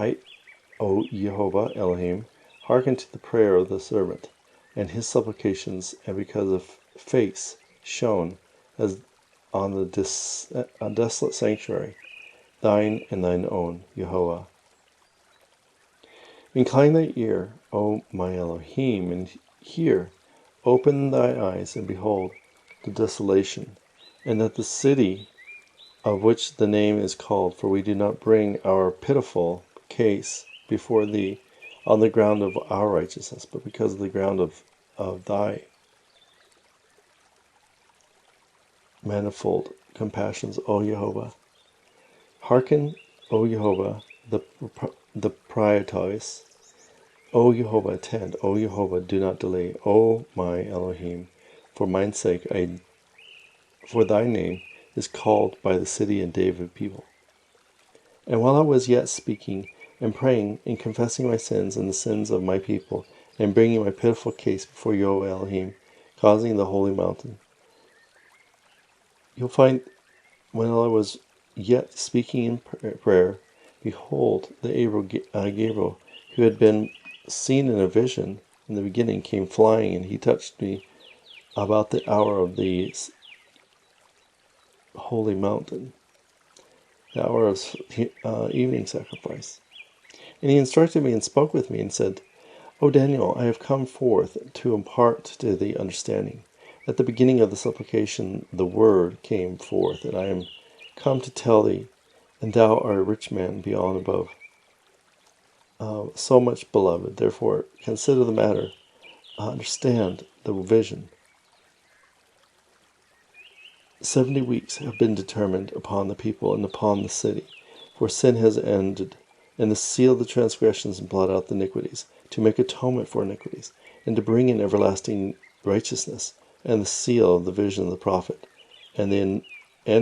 O Jehovah Elohim, hearken to the prayer of the servant, and his supplications, and because of face shown as on the desolate sanctuary, thine and thine own, Jehovah. Incline thy ear, O my Elohim, and hear. Open thy eyes, and behold the desolation, and that the city of which the name is called, for we do not bring our pitiful case before thee on the ground of our righteousness, but because of the ground of thy manifold compassions, O Jehovah. Hearken, O Jehovah, the praetors. O Jehovah, attend. O Jehovah, do not delay. O my Elohim, for mine sake, for thy name is called by the city and David people. And while I was yet speaking and praying and confessing my sins and the sins of my people, and bringing my pitiful case before Jehovah Elohim, causing the holy mountain, you'll find, when I was yet speaking in prayer, behold, the Gabriel, who had been seen in a vision in the beginning, came flying, and he touched me about the hour of the holy mountain, the hour of evening sacrifice. And he instructed me and spoke with me and said, O Daniel, I have come forth to impart to thee understanding. At the beginning of the supplication the word came forth, and I am come to tell thee, and thou art a rich man beyond above, so much beloved. Therefore consider the matter, understand the vision. 70 weeks have been determined upon the people and upon the city, for sin has ended, and to seal the transgressions and blot out the iniquities, to make atonement for iniquities, and to bring in everlasting righteousness, and the seal of the vision of the prophet, and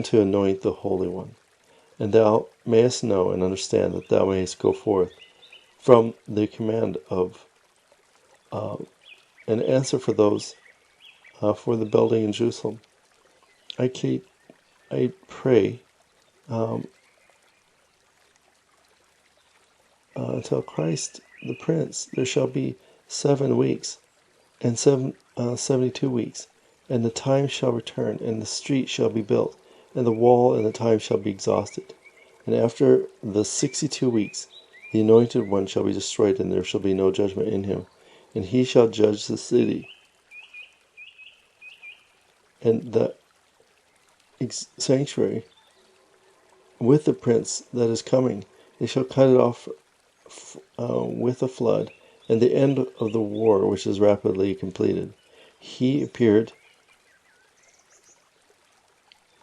to anoint the Holy One. and thou mayest know and understand, that thou mayest go forth from the command of an answer for those for the building in Jerusalem. I pray until Christ the Prince, there shall be 7 weeks and 72 weeks, and the time shall return, and the street shall be built, and the wall and the time shall be exhausted. And after the 62 weeks, the Anointed One shall be destroyed, and there shall be no judgment in him. And he shall judge the city and the sanctuary with the prince that is coming. They shall cut it off with a flood, and the end of the war which is rapidly completed. He appeared,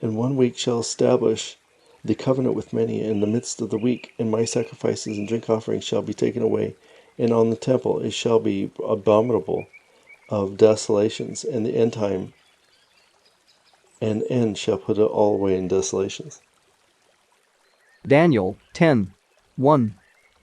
and 1 week shall establish the covenant with many in the midst of the week, and my sacrifices and drink offerings shall be taken away, and on the temple it shall be abominable of desolations, and the end shall put it all away in desolations. Daniel 10:1.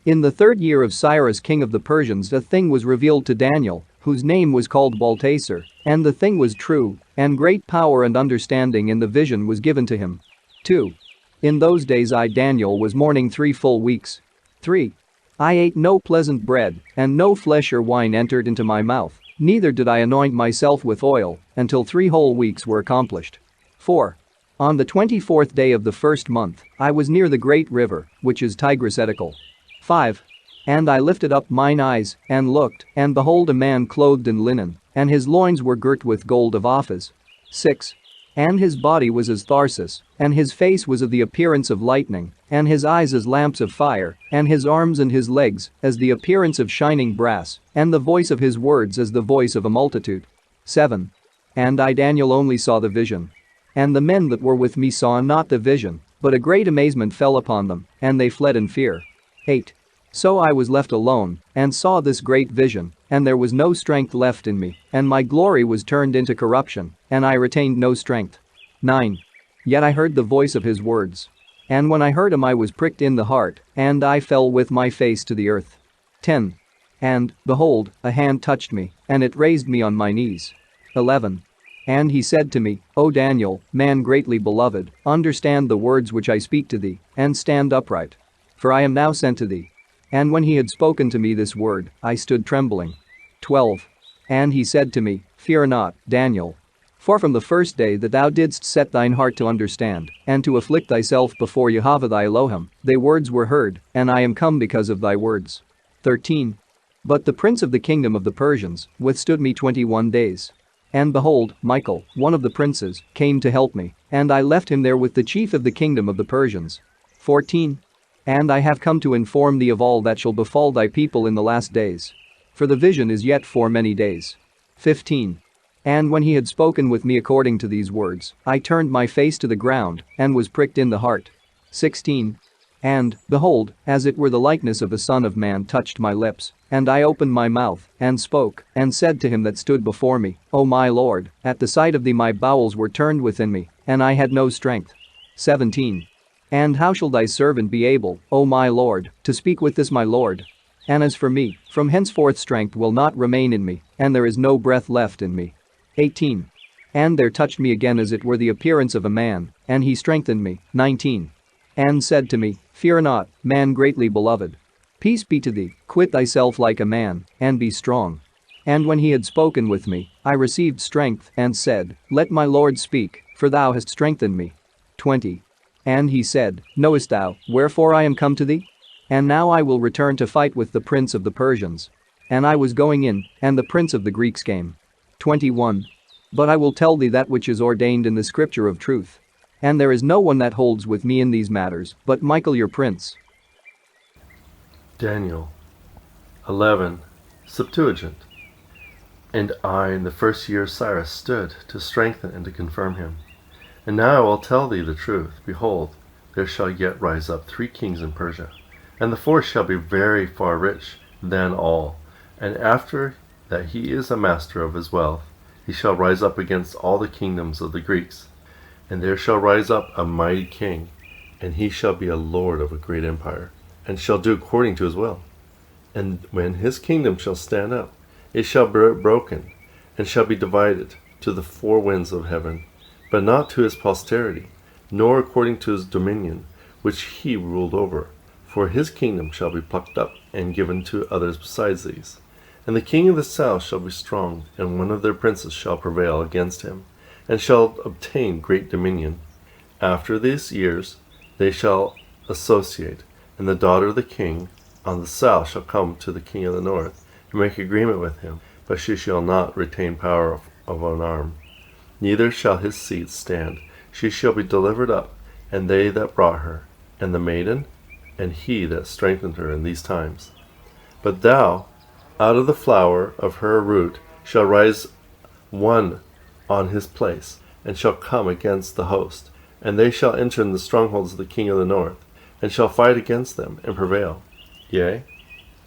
In the 3rd year of Cyrus king of the Persians, a thing was revealed to Daniel, whose name was called Belteshazzar, and the thing was true, and great power and understanding in the vision was given to him. 2. In those days I, Daniel, was mourning 3 full weeks. 3. I ate no pleasant bread, and no flesh or wine entered into my mouth, neither did I anoint myself with oil, until 3 whole weeks were accomplished. 4. On the 24th day of the 1st month, I was near the great river, which is Tigris Etical. 5. And I lifted up mine eyes, and looked, and behold a man clothed in linen, and his loins were girt with gold of Ophis. 6. And his body was as Tharsis, and his face was of the appearance of lightning, and his eyes as lamps of fire, and his arms and his legs as the appearance of shining brass, and the voice of his words as the voice of a multitude. 7. And I, Daniel, only saw the vision. And the men that were with me saw not the vision, but a great amazement fell upon them, and they fled in fear. 8. So I was left alone, and saw this great vision, and there was no strength left in me, and my glory was turned into corruption, and I retained no strength. 9. Yet I heard the voice of his words. And when I heard him I was pricked in the heart, and I fell with my face to the earth. 10. And, behold, a hand touched me, and it raised me on my knees. 11. And he said to me, O Daniel, man greatly beloved, understand the words which I speak to thee, and stand upright. For I am now sent to thee. And when he had spoken to me this word, I stood trembling. 12. And he said to me, Fear not, Daniel. For from the first day that thou didst set thine heart to understand, and to afflict thyself before Jehovah thy Elohim, thy words were heard, and I am come because of thy words. 13. But the prince of the kingdom of the Persians withstood me 21 days. And behold, Michael, one of the princes, came to help me, and I left him there with the chief of the kingdom of the Persians. 14. And I have come to inform thee of all that shall befall thy people in the last days. For the vision is yet for many days. 15. And when he had spoken with me according to these words, I turned my face to the ground, and was pricked in the heart. 16. And, behold, as it were the likeness of the Son of Man touched my lips, and I opened my mouth, and spoke, and said to him that stood before me, O my Lord, at the sight of thee my bowels were turned within me, and I had no strength. 17. And how shall thy servant be able, O my Lord, to speak with this my Lord? And as for me, from henceforth strength will not remain in me, and there is no breath left in me. 18. And there touched me again as it were the appearance of a man, and he strengthened me. 19. And said to me, Fear not, man greatly beloved. Peace be to thee, quit thyself like a man, and be strong. And when he had spoken with me, I received strength, and said, Let my Lord speak, for thou hast strengthened me. 20. And he said, Knowest thou, wherefore I am come to thee? And now I will return to fight with the prince of the Persians. And I was going in, and the prince of the Greeks came. 21. But I will tell thee that which is ordained in the scripture of truth. And there is no one that holds with me in these matters, but Michael your prince. Daniel 11, Septuagint. And I in the 1st year of Cyrus stood to strengthen and to confirm him. And now I will tell thee the truth. Behold, there shall yet rise up 3 kings in Persia, and the 4th shall be very far rich than all. And after that he is a master of his wealth, he shall rise up against all the kingdoms of the Greeks. And there shall rise up a mighty king, and he shall be a lord of a great empire, and shall do according to his will. And when his kingdom shall stand up, it shall be broken, and shall be divided to the four winds of heaven, but not to his posterity, nor according to his dominion, which he ruled over. For his kingdom shall be plucked up, and given to others besides these. And the king of the south shall be strong, and one of their princes shall prevail against him, and shall obtain great dominion. After these years they shall associate, and the daughter of the king on the south shall come to the king of the north, and make agreement with him, but she shall not retain power of an arm. Neither shall his seed stand. She shall be delivered up, and they that brought her, and the maiden, and he that strengthened her in these times. But thou, out of the flower of her root, shall rise one on his place, and shall come against the host, and they shall enter in the strongholds of the king of the north, and shall fight against them, and prevail. Yea,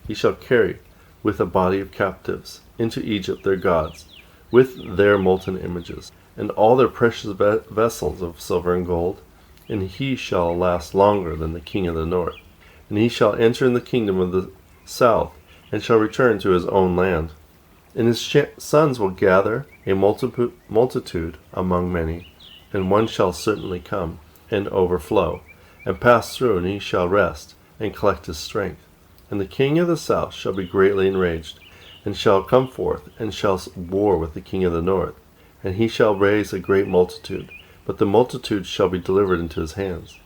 he shall carry with a body of captives into Egypt their gods, with their molten images, and all their precious vessels of silver and gold, and he shall last longer than the king of the north. And he shall enter in the kingdom of the south, and shall return to his own land. And his sons will gather a multitude among many, and one shall certainly come, and overflow, and pass through, and he shall rest, and collect his strength. And the king of the south shall be greatly enraged, and shall come forth, and shall war with the king of the north. And he shall raise a great multitude, but the multitude shall be delivered into his hands.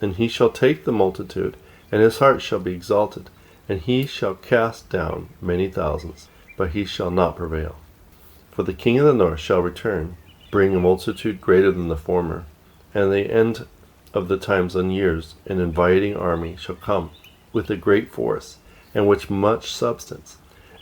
And he shall take the multitude, and his heart shall be exalted, and he shall cast down many thousands, but he shall not prevail. For the king of the north shall return, bring a multitude greater than the former, and the end of the times and years an inviting army shall come, with a great force, and with much substance.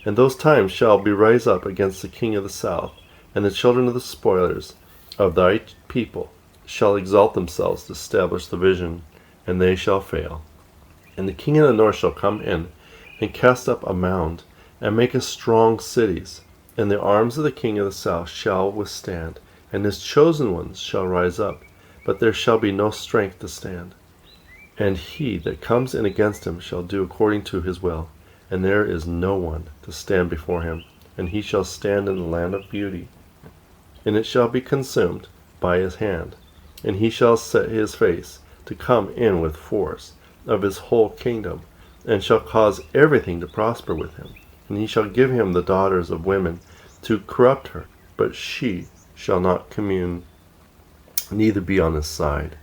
And those times shall be rise up against the king of the south, and the children of the spoilers of thy people shall exalt themselves to establish the vision, and they shall fail. And the king of the north shall come in, and cast up a mound, and make us strong cities. And the arms of the king of the south shall withstand, and his chosen ones shall rise up, but there shall be no strength to stand. And he that comes in against him shall do according to his will, and there is no one to stand before him, and he shall stand in the land of beauty. And it shall be consumed by his hand, and he shall set his face to come in with force of his whole kingdom, and shall cause everything to prosper with him. And he shall give him the daughters of women to corrupt her, but she shall not commune, neither be on his side.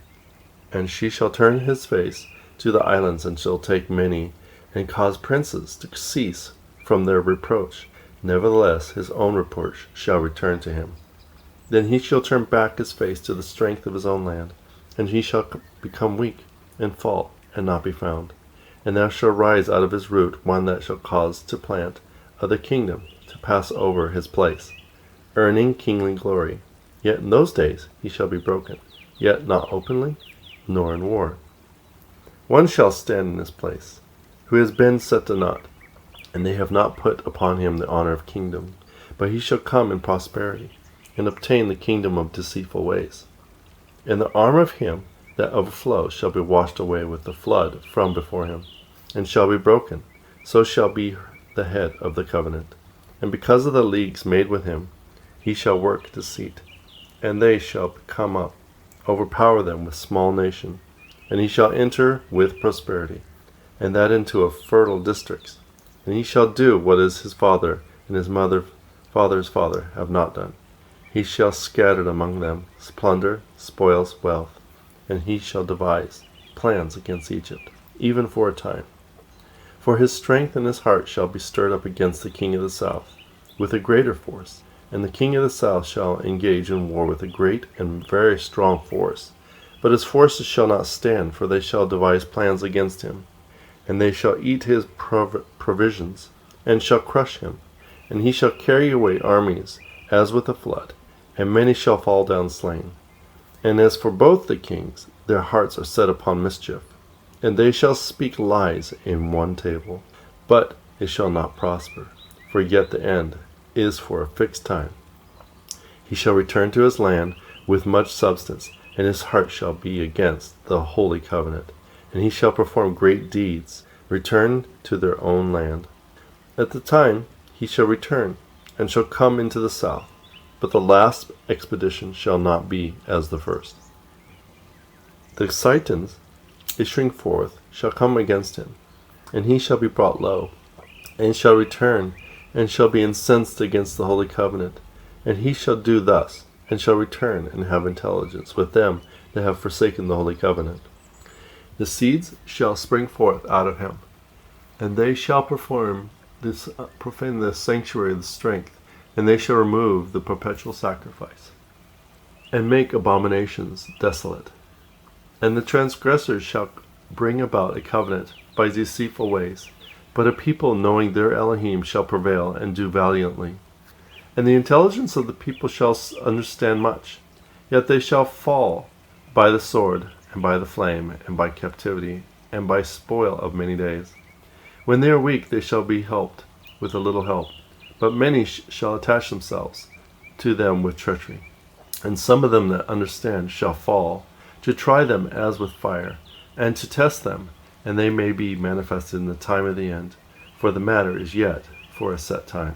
And she shall turn his face to the islands, and shall take many, and cause princes to cease from their reproach. Nevertheless his own reproach shall return to him. Then he shall turn back his face to the strength of his own land, and he shall become weak, and fall, and not be found. And there shall rise out of his root one that shall cause to plant other kingdom to pass over his place, earning kingly glory. Yet in those days he shall be broken, yet not openly, nor in war. One shall stand in his place, who has been set to naught, and they have not put upon him the honor of kingdom, but he shall come in prosperity, and obtain the kingdom of deceitful ways. And the arm of him that overflows shall be washed away with the flood from before him, and shall be broken. So shall be the head of the covenant. And because of the leagues made with him, he shall work deceit, and they shall come up, overpower them with small nation. And he shall enter with prosperity, and that into a fertile districts. And he shall do what is his father and his father's father have not done. He shall scatter among them plunder, spoils, wealth, and he shall devise plans against Egypt, even for a time. For his strength and his heart shall be stirred up against the king of the south, with a greater force. And the king of the south shall engage in war with a great and very strong force. But his forces shall not stand, for they shall devise plans against him. And they shall eat his provisions, and shall crush him. And he shall carry away armies, as with a flood, and many shall fall down slain. And as for both the kings, their hearts are set upon mischief. And they shall speak lies in one table, but it shall not prosper, for yet the end is for a fixed time. He shall return to his land with much substance, and his heart shall be against the holy covenant, and he shall perform great deeds, return to their own land. At the time he shall return, and shall come into the south, but the last expedition shall not be as the first. The Scythians, issuing forth, shall come against him, and he shall be brought low, and shall return, and shall be incensed against the holy covenant. And he shall do thus, and shall return and have intelligence with them that have forsaken the holy covenant. The seeds shall spring forth out of him, and they shall profane the sanctuary of the strength, and they shall remove the perpetual sacrifice, and make abominations desolate. And the transgressors shall bring about a covenant by deceitful ways, but a people knowing their Elohim shall prevail and do valiantly. And the intelligence of the people shall understand much, yet they shall fall by the sword, and by the flame, and by captivity, and by spoil of many days. When they are weak they shall be helped with a little help, but many shall attach themselves to them with treachery. And some of them that understand shall fall, to try them as with fire, and to test them, and they may be manifested in the time of the end, for the matter is yet for a set time.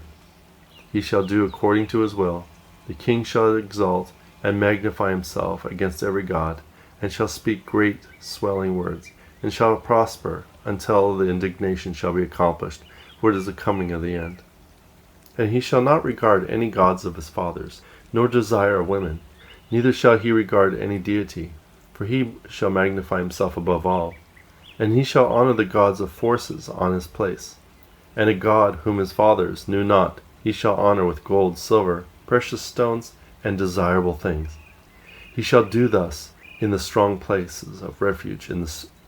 He shall do according to his will. The king shall exalt and magnify himself against every god, and shall speak great swelling words, and shall prosper until the indignation shall be accomplished, for it is the coming of the end. And he shall not regard any gods of his fathers, nor desire women, neither shall he regard any deity, for he shall magnify himself above all. And he shall honor the gods of forces on his place. And a god whom his fathers knew not he shall honor with gold, silver, precious stones, and desirable things. He shall do thus in the strong places of refuge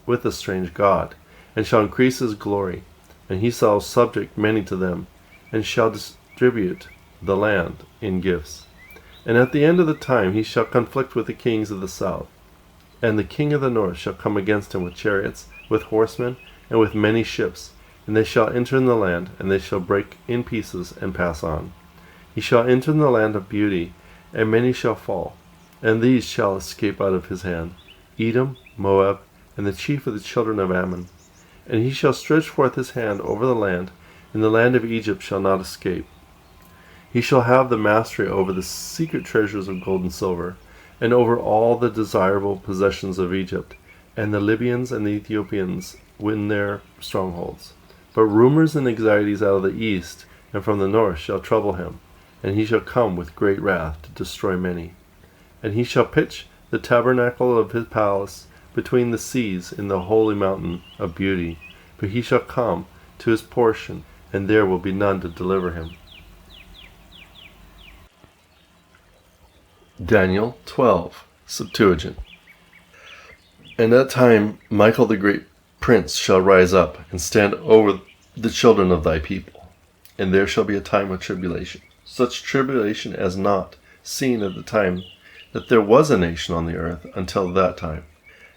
with a strange god, and shall increase his glory. And he shall subject many to them, and shall distribute the land in gifts. And at the end of the time he shall conflict with the kings of the south. And the king of the north shall come against him with chariots, with horsemen, and with many ships. And they shall enter in the land, and they shall break in pieces and pass on. He shall enter in the land of beauty, and many shall fall. And these shall escape out of his hand, Edom, Moab, and the chief of the children of Ammon. And he shall stretch forth his hand over the land, and the land of Egypt shall not escape. He shall have the mastery over the secret treasures of gold and silver, and over all the desirable possessions of Egypt, and the Libyans and the Ethiopians win their strongholds. But rumors and anxieties out of the east and from the north shall trouble him, and he shall come with great wrath to destroy many. And he shall pitch the tabernacle of his palace between the seas in the holy mountain of beauty, for he shall come to his portion, and there will be none to deliver him. Daniel 12, Septuagint. And at that time Michael the great prince shall rise up, and stand over the children of thy people. And there shall be a time of tribulation, such tribulation as not seen at the time that there was a nation on the earth until that time.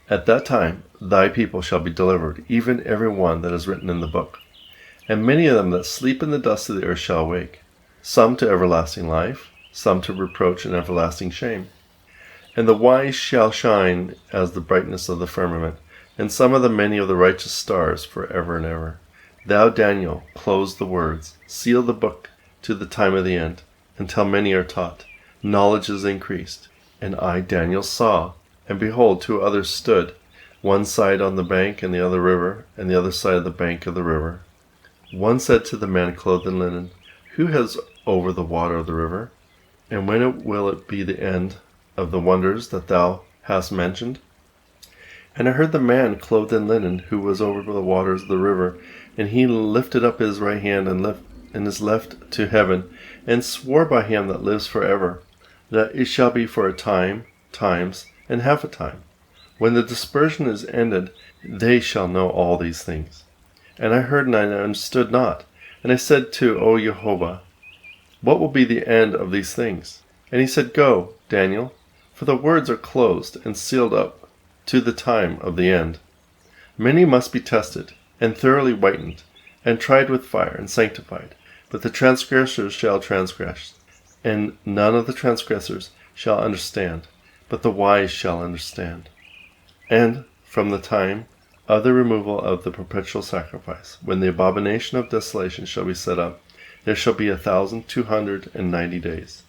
At that time thy people shall be delivered, even every one that is written in the book. And many of them that sleep in the dust of the earth shall awake, some to everlasting life, some to reproach and everlasting shame. And the wise shall shine as the brightness of the firmament, and some of the many of the righteous stars for ever and ever. Thou, Daniel, close the words, seal the book to the time of the end, until many are taught. Knowledge is increased. And I, Daniel, saw, and behold, two others stood, one side on the bank and the other river, and the other side of the bank of the river. One said to the man clothed in linen, Who has over the water of the river? And when will it be the end of the wonders that thou hast mentioned? And I heard the man clothed in linen, who was over the waters of the river, and he lifted up his right hand and his left to heaven, and swore by him that lives forever, that it shall be for a time, times, and half a time. When the dispersion is ended, they shall know all these things. And I heard and I understood not. And I said to O Jehovah, What will be the end of these things? And he said, Go, Daniel, for the words are closed and sealed up to the time of the end. Many must be tested, and thoroughly whitened, and tried with fire, and sanctified. But the transgressors shall transgress, and none of the transgressors shall understand. but the wise shall understand. And from the time of the removal of the perpetual sacrifice, when the abomination of desolation shall be set up, there shall be 1,290 days.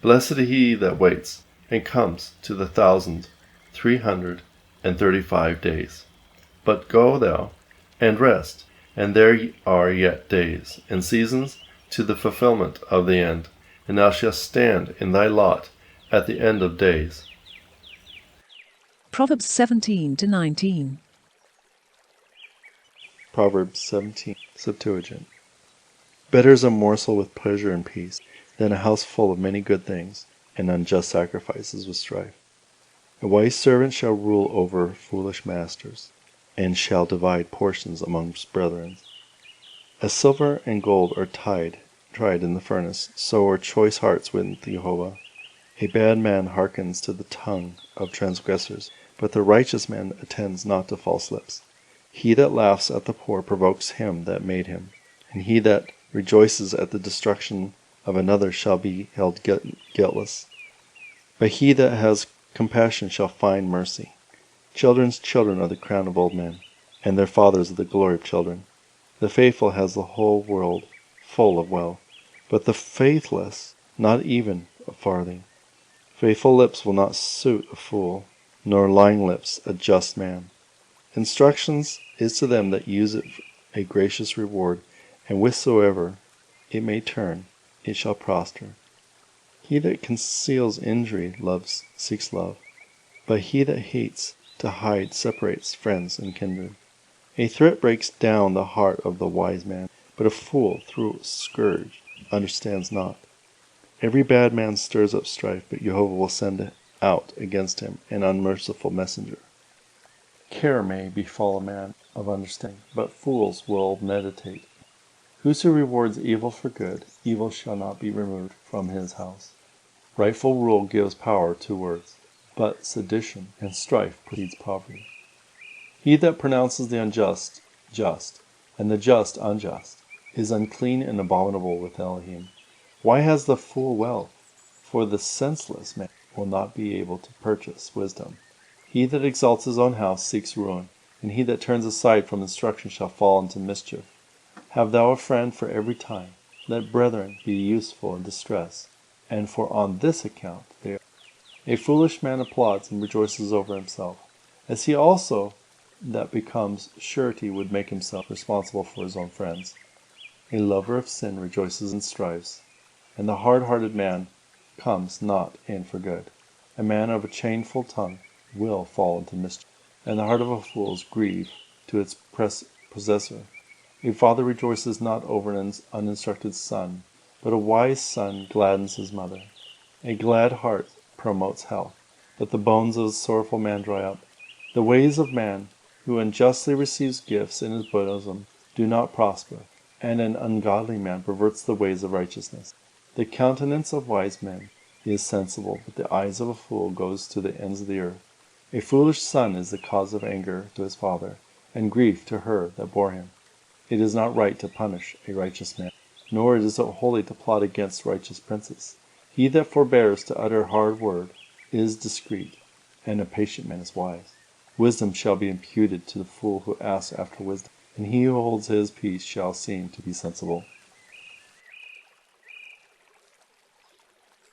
Blessed he that waits, and comes to the 1,335 days. But go thou, and rest, and there are yet days, and seasons, to the fulfillment of the end, and thou shalt stand in thy lot at the end of days. Proverbs 17 to 19. Proverbs 17, Septuagint. Better is a morsel with pleasure and peace than a house full of many good things, and unjust sacrifices with strife. A wise servant shall rule over foolish masters, and shall divide portions amongst brethren. As silver and gold are tried in the furnace, so are choice hearts with Jehovah. A bad man hearkens to the tongue of transgressors, but the righteous man attends not to false lips. He that laughs at the poor provokes him that made him, and he that rejoices at the destruction of another shall be held guiltless. But he that has compassion shall find mercy. Children's children are the crown of old men, and their fathers are the glory of children. The faithful has the whole world full of wealth, but the faithless not even a farthing. Faithful lips will not suit a fool, nor lying lips a just man. Instructions is to them that use it a gracious reward, and whithersoever it may turn, it shall prosper. He that conceals injury seeks love, but he that hates to hide separates friends and kindred. A threat breaks down the heart of the wise man, but a fool through scourge understands not. Every bad man stirs up strife, but Jehovah will send out against him an unmerciful messenger. Care may befall a man of understanding, but fools will meditate. Whoso rewards evil for good, evil shall not be removed from his house. Rightful rule gives power to words, but sedition and strife precedes poverty. He that pronounces the unjust just, and the just unjust, is unclean and abominable with Elohim. Why has the fool wealth? For the senseless man will not be able to purchase wisdom. He that exalts his own house seeks ruin, and he that turns aside from instruction shall fall into mischief. Have thou a friend for every time. Let brethren be useful in distress, and for on this account they are. A foolish man applauds and rejoices over himself, as he also that becomes surety would make himself responsible for his own friends. A lover of sin rejoices and strives, and the hard-hearted man comes not in for good. A man of a changeful tongue will fall into mischief, and the heart of a fool is grief to its possessor. A father rejoices not over an uninstructed son, but a wise son gladdens his mother. A glad heart promotes health, but the bones of a sorrowful man dry up. The ways of man who unjustly receives gifts in his bosom do not prosper, and an ungodly man perverts the ways of righteousness. The countenance of wise men is sensible, but the eyes of a fool goes to the ends of the earth. A foolish son is the cause of anger to his father, and grief to her that bore him. It is not right to punish a righteous man, nor is it holy to plot against righteous princes. He that forbears to utter hard word is discreet, and a patient man is wise. Wisdom shall be imputed to the fool who asks after wisdom, and he who holds his peace shall seem to be sensible.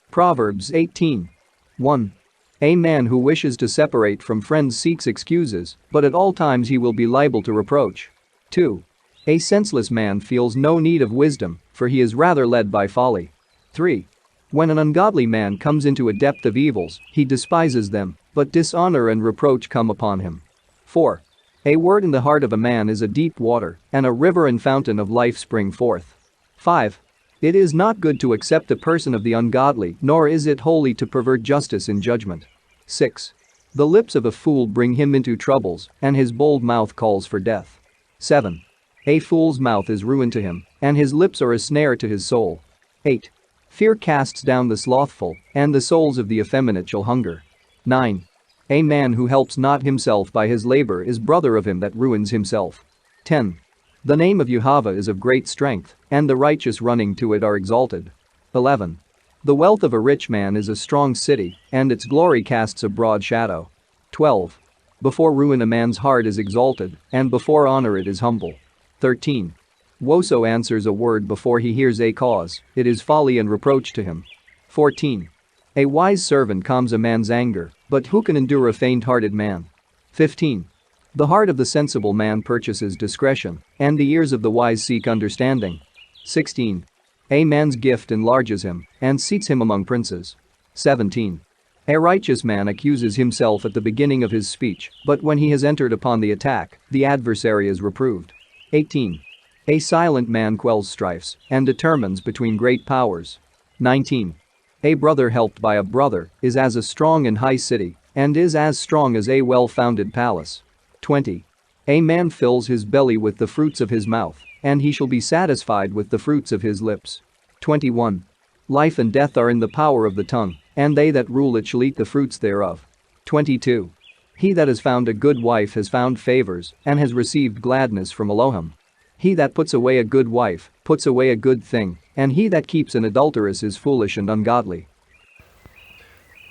Proverbs 18:1. A man who wishes to separate from friends seeks excuses, but at all times he will be liable to reproach. 2. A senseless man feels no need of wisdom, for he is rather led by folly. 3. When an ungodly man comes into a depth of evils, he despises them, but dishonor and reproach come upon him. 4. A word in the heart of a man is a deep water, and a river and fountain of life spring forth. 5. It is not good to accept the person of the ungodly, nor is it holy to pervert justice in judgment. 6. The lips of a fool bring him into troubles, and his bold mouth calls for death. 7. A fool's mouth is ruin to him, and his lips are a snare to his soul. 8. Fear casts down the slothful, and the souls of the effeminate shall hunger. 9. A man who helps not himself by his labor is brother of him that ruins himself. 10. The name of Jehovah is of great strength, and the righteous running to it are exalted. 11. The wealth of a rich man is a strong city, and its glory casts a broad shadow. 12. Before ruin a man's heart is exalted, and before honor it is humble. 13. Woso answers a word before he hears a cause, it is folly and reproach to him. 14. A wise servant calms a man's anger, but who can endure a faint-hearted man? 15. The heart of the sensible man purchases discretion, and the ears of the wise seek understanding. 16. A man's gift enlarges him, and seats him among princes. 17. A righteous man accuses himself at the beginning of his speech, but when he has entered upon the attack, the adversary is reproved. 18. A silent man quells strifes, and determines between great powers. 19. A brother helped by a brother is as a strong and high city, and is as strong as a well-founded palace. 20. A man fills his belly with the fruits of his mouth, and he shall be satisfied with the fruits of his lips. 21. Life and death are in the power of the tongue, and they that rule it shall eat the fruits thereof. 22. He that has found a good wife has found favors, and has received gladness from Elohim. He that puts away a good wife, puts away a good thing, and he that keeps an adulteress is foolish and ungodly.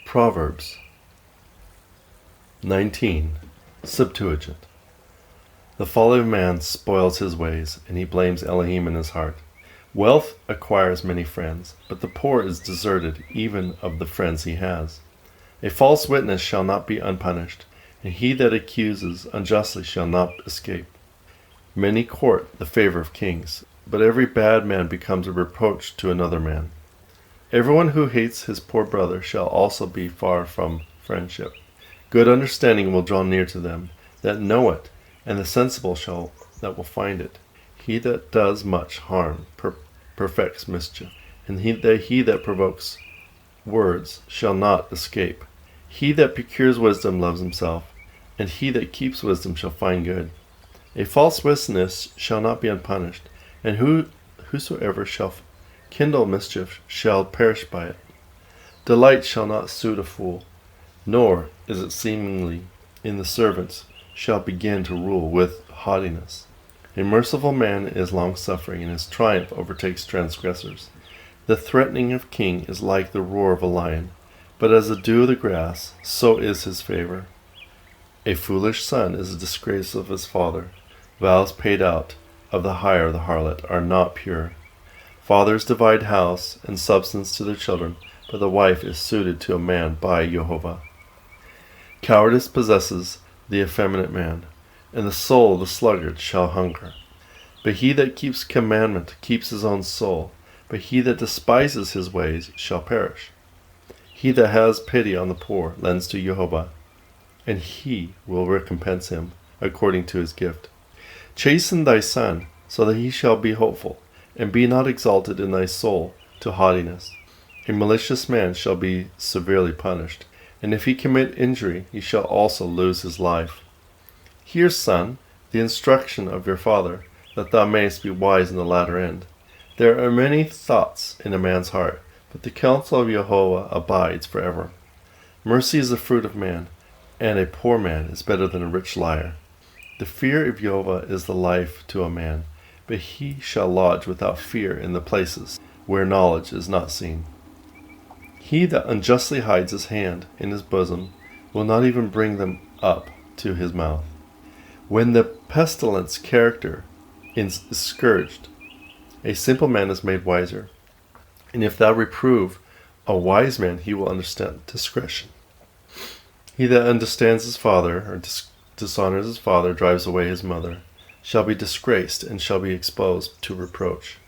Proverbs 19. Septuagint. The folly of man spoils his ways, and he blames Elohim in his heart. Wealth acquires many friends, but the poor is deserted even of the friends he has. A false witness shall not be unpunished, and he that accuses unjustly shall not escape. Many court the favor of kings, but every bad man becomes a reproach to another man. Everyone who hates his poor brother shall also be far from friendship. Good understanding will draw near to them that know it, and the sensible that will find it. He that does much harm perfects mischief, and he that provokes words shall not escape. He that procures wisdom loves himself, and he that keeps wisdom shall find good. A false witness shall not be unpunished, and whosoever shall kindle mischief shall perish by it. Delight shall not suit a fool, nor is it seemingly in the servants shall begin to rule with haughtiness. A merciful man is long-suffering, and his triumph overtakes transgressors. The threatening of king is like the roar of a lion, but as the dew of the grass, so is his favor. A foolish son is a disgrace of his father. Vows paid out of the hire of the harlot are not pure. Fathers divide house and substance to their children, but the wife is suited to a man by Jehovah. Cowardice possesses the effeminate man, and the soul of the sluggard shall hunger. But he that keeps commandment keeps his own soul, but he that despises his ways shall perish. He that has pity on the poor lends to Jehovah, and he will recompense him according to his gift. Chasten thy son, so that he shall be hopeful, and be not exalted in thy soul to haughtiness. A malicious man shall be severely punished, and if he commit injury, he shall also lose his life. Hear, son, the instruction of your father, that thou mayest be wise in the latter end. There are many thoughts in a man's heart, but the counsel of Jehovah abides forever. Mercy is the fruit of man, and a poor man is better than a rich liar. The fear of Jehovah is the life to a man, but he shall lodge without fear in the places where knowledge is not seen. He that unjustly hides his hand in his bosom will not even bring them up to his mouth. When the pestilence character is scourged, a simple man is made wiser, and if thou reprove a wise man, he will understand discretion. He that understands his father, or dishonors his father, drives away his mother, shall be disgraced, and shall be exposed to reproach.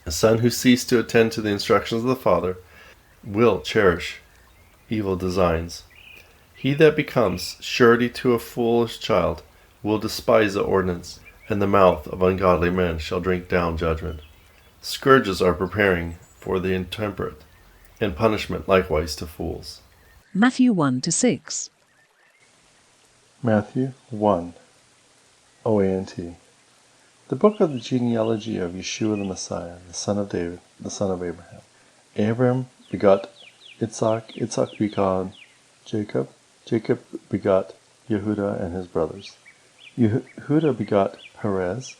A son who ceased to attend to the instructions of the father will cherish evil designs. He that becomes surety to a foolish child will despise the ordinance, and the mouth of ungodly men shall drink down judgment. Scourges are preparing for the intemperate, and punishment likewise to fools. Matthew 1-6. Matthew 1, OANT. The book of the genealogy of Yeshua the Messiah, the son of David, the son of Abraham. Abraham begot Isaac, Isaac begot Jacob, Jacob begot Yehuda and his brothers. Yehuda begot Perez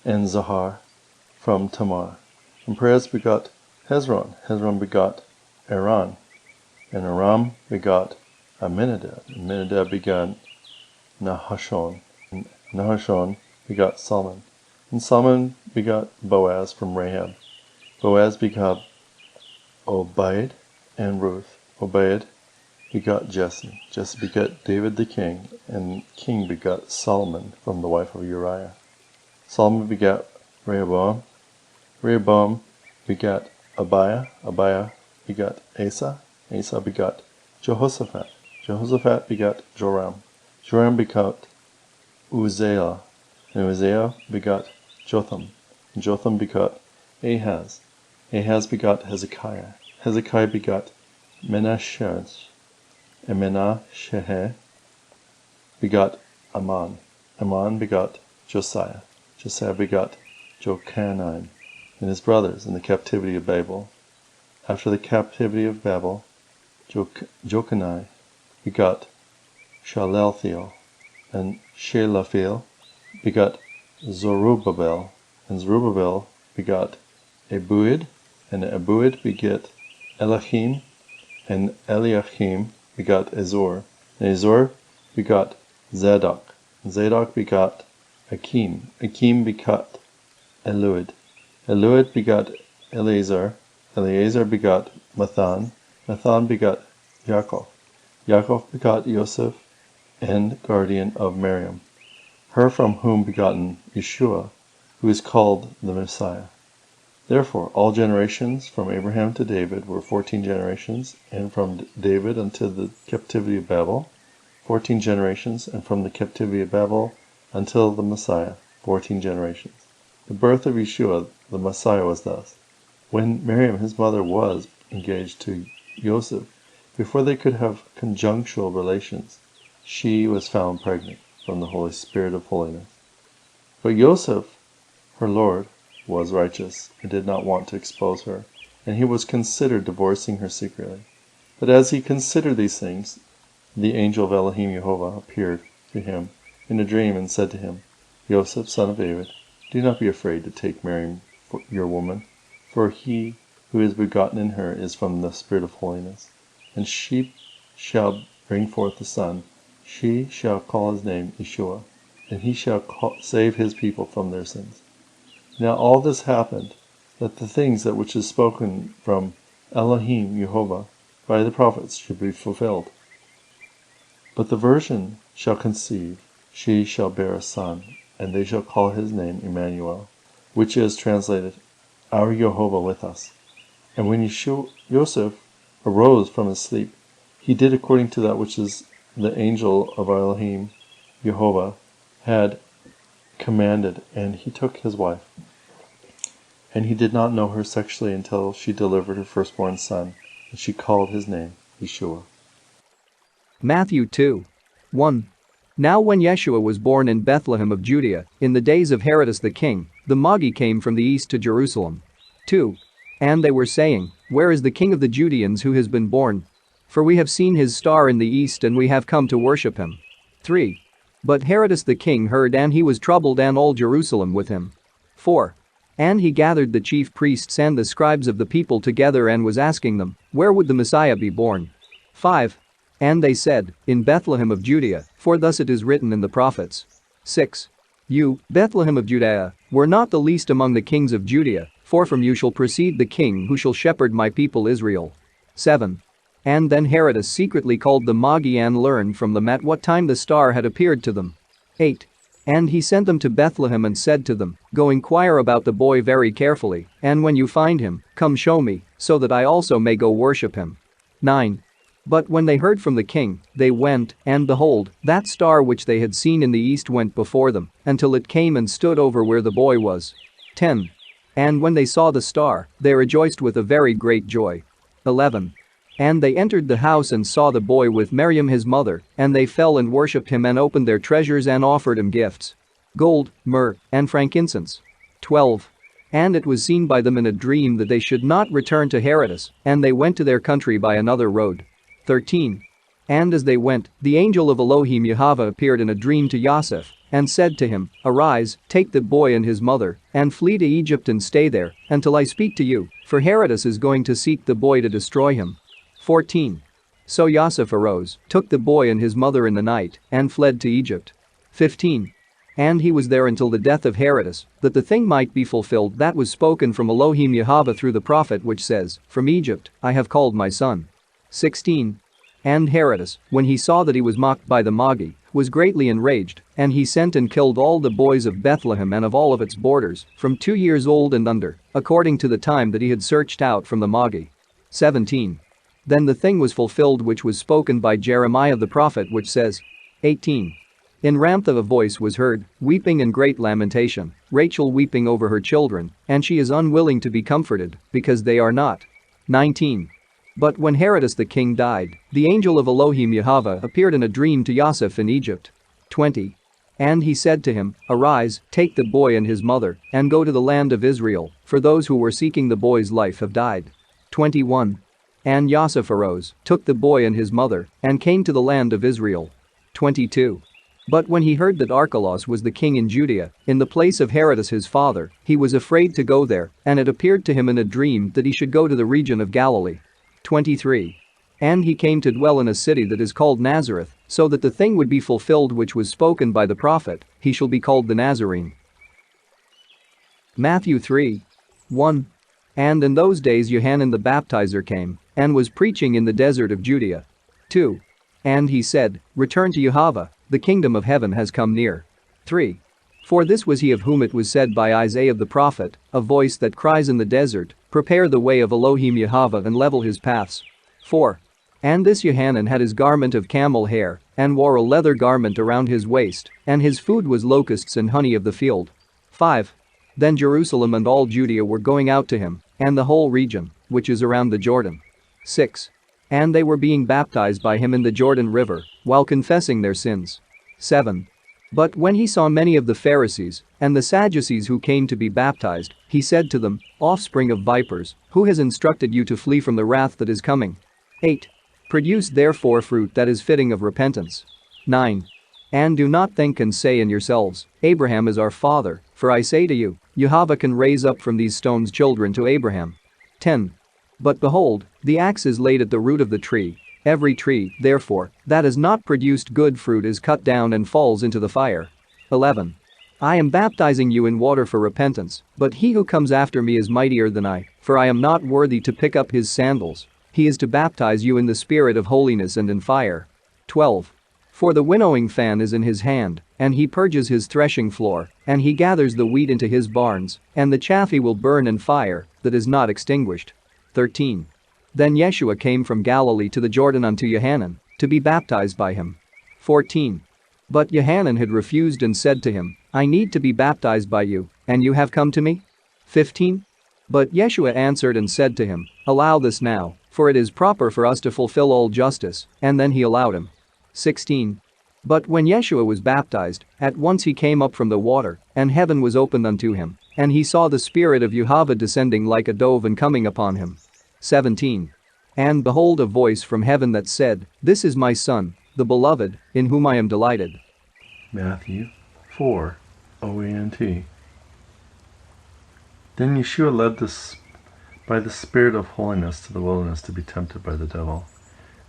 and Zahar from Tamar. And Perez begot Hezron, Hezron begot Aram. And Aram begot Amminadab. Amminadab begot Nahashon. And Nahashon begot Solomon. And Solomon begot Boaz from Rahab. Boaz begot Obed and Ruth. Obed begot Jesse. Jesse begot David the king. And king begot Solomon from the wife of Uriah. Solomon begot Rehoboam. Rehoboam begot Abiah. Abiah begot Asa. Asa begot Jehoshaphat. Jehoshaphat begot Joram. Joram begot Uzziah. And Uzziah begot Jotham. And Jotham begot Ahaz. Ahaz begot Hezekiah. Hezekiah begot Menashe. And Menashe begot Amon. Amon begot Josiah. Josiah begot Jochanan and his brothers in the captivity of Babel. After the captivity of Babel, Jochanan begot Shalathiel, and Shelathiel begot Zerubbabel, and Zerubbabel begot Abiud, and Abiud begot Elo-heem, and Eliakim begot Azor, and Azor begot Zadok, and Zadok begot Akim. Akim begot Eliud. Eliud begot Eleazar. Eleazar begot Mathan. Mathan begot Yaakov. Yaakov begot Joseph, and guardian of Miriam, her from whom begotten Yeshua, who is called the Messiah. Therefore all generations from Abraham to David were 14 generations, and from David until the captivity of Babel, 14 generations, and from the captivity of Babel until the Messiah, 14 generations. The birth of Yeshua, the Messiah, was thus. When Miriam, his mother, was engaged to Joseph, before they could have conjugal relations, she was found pregnant from the Holy Spirit of holiness. But Joseph, her Lord, was righteous and did not want to expose her, and he was considered divorcing her secretly. But as he considered these things, the angel of Elohim YEHOVAH appeared to him in a dream and said to him, Joseph, son of David, do not be afraid to take Mary your woman, for he who is begotten in her is from the Spirit of holiness. And she shall bring forth a son. She shall call his name Yeshua, and he shall save his people from their sins. Now all this happened, that the things that which is spoken from Elohim YEHOVAH by the prophets should be fulfilled. But the virgin shall conceive, she shall bear a son, and they shall call his name Emmanuel, which is translated, Our Jehovah with us. And when Joseph arose from his sleep, he did according to that which is the angel of Elohim YEHOVAH had commanded, and he took his wife. And he did not know her sexually until she delivered her firstborn son, and she called his name Yeshua. Matthew 2:1. Now when Yeshua was born in Bethlehem of Judea, in the days of Herod the king, the Magi came from the east to Jerusalem. 2. And they were saying, Where is the king of the Judeans who has been born? For we have seen his star in the east and we have come to worship him. 3. But Herod the king heard, and he was troubled, and all Jerusalem with him. 4. And he gathered the chief priests and the scribes of the people together and was asking them, Where would the Messiah be born? 5. And they said, In Bethlehem of Judea, for thus it is written in the prophets. 6. You, Bethlehem of Judea, were not the least among the kings of Judea, for from you shall proceed the king who shall shepherd my people Israel. 7. And then Herod secretly called the Magi and learned from them at what time the star had appeared to them. 8. And he sent them to Bethlehem and said to them, Go inquire about the boy very carefully, and when you find him, come show me, so that I also may go worship him. 9. But when they heard from the king, they went, and behold, that star which they had seen in the east went before them, until it came and stood over where the boy was. 10. And when they saw the star, they rejoiced with a very great joy. 11. And they entered the house and saw the boy with Miriam his mother, and they fell and worshipped him and opened their treasures and offered him gifts: gold, myrrh, and frankincense. 12. And it was seen by them in a dream that they should not return to Herod, and they went to their country by another road. 13. And as they went, the angel of Elohim YEHOVAH appeared in a dream to Joseph, and said to him, Arise, take the boy and his mother, and flee to Egypt and stay there, until I speak to you, for Herod is going to seek the boy to destroy him. 14. So Yosef arose, took the boy and his mother in the night, and fled to Egypt. 15. And he was there until the death of Herodes, that the thing might be fulfilled that was spoken from Elohim YEHOVAH through the prophet, which says, From Egypt I have called my son. 16. And Herodes, when he saw that he was mocked by the Magi, was greatly enraged, and he sent and killed all the boys of Bethlehem and of all of its borders, from 2 years old and under, according to the time that he had searched out from the Magi. 17. Then the thing was fulfilled which was spoken by Jeremiah the prophet, which says, 18. In Ramtha a voice was heard, weeping and great lamentation, Rachel weeping over her children, and she is unwilling to be comforted, because they are not. 19. But when Herodes the king died, the angel of Elohim YEHOVAH appeared in a dream to Yosef in Egypt. 20. And he said to him, Arise, take the boy and his mother, and go to the land of Israel, for those who were seeking the boy's life have died. 21. And Yosef arose, took the boy and his mother, and came to the land of Israel. 22. But when he heard that Archelaus was the king in Judea, in the place of Herodes his father, he was afraid to go there, and it appeared to him in a dream that he should go to the region of Galilee. 23. And he came to dwell in a city that is called Nazareth, so that the thing would be fulfilled which was spoken by the prophet, he shall be called the Nazarene. Matthew 3. 1. And in those days Yohanan the baptizer came, and was preaching in the desert of Judea. 2. And he said, Return to Jehovah, the kingdom of heaven has come near. 3. For this was he of whom it was said by Isaiah the prophet, a voice that cries in the desert, Prepare the way of Elohim YEHOVAH and level his paths. 4. And this Yohanan had his garment of camel hair, and wore a leather garment around his waist, and his food was locusts and honey of the field. 5. Then Jerusalem and all Judea were going out to him, and the whole region, which is around the Jordan. 6. And they were being baptized by him in the Jordan River, while confessing their sins. 7. But when he saw many of the Pharisees and the Sadducees who came to be baptized, he said to them, Offspring of vipers, who has instructed you to flee from the wrath that is coming? 8. Produce therefore fruit that is fitting of repentance. 9. And do not think and say in yourselves, Abraham is our father, for I say to you, Jehovah can raise up from these stones children to Abraham. 10. But behold, the axe is laid at the root of the tree. Every tree, therefore, that has not produced good fruit is cut down and falls into the fire. 11. I am baptizing you in water for repentance, but he who comes after me is mightier than I, for I am not worthy to pick up his sandals. He is to baptize you in the spirit of holiness and in fire. 12. For the winnowing fan is in his hand, and he purges his threshing floor, and he gathers the wheat into his barns, and the chaff he will burn in fire, that is not extinguished. 13. Then Yeshua came from Galilee to the Jordan unto Yohanan, to be baptized by him. 14. But Yohanan had refused and said to him, I need to be baptized by you, and you have come to me? 15. But Yeshua answered and said to him, Allow this now, for it is proper for us to fulfill all justice, and then he allowed him. 16. But when Yeshua was baptized, at once he came up from the water, and heaven was opened unto him, and he saw the Spirit of Jehovah descending like a dove and coming upon him. 17. And behold a voice from heaven that said, This is my Son, the beloved, in whom I am delighted. Matthew 4. OENT. Then Yeshua led us by the Spirit of holiness to the wilderness to be tempted by the devil.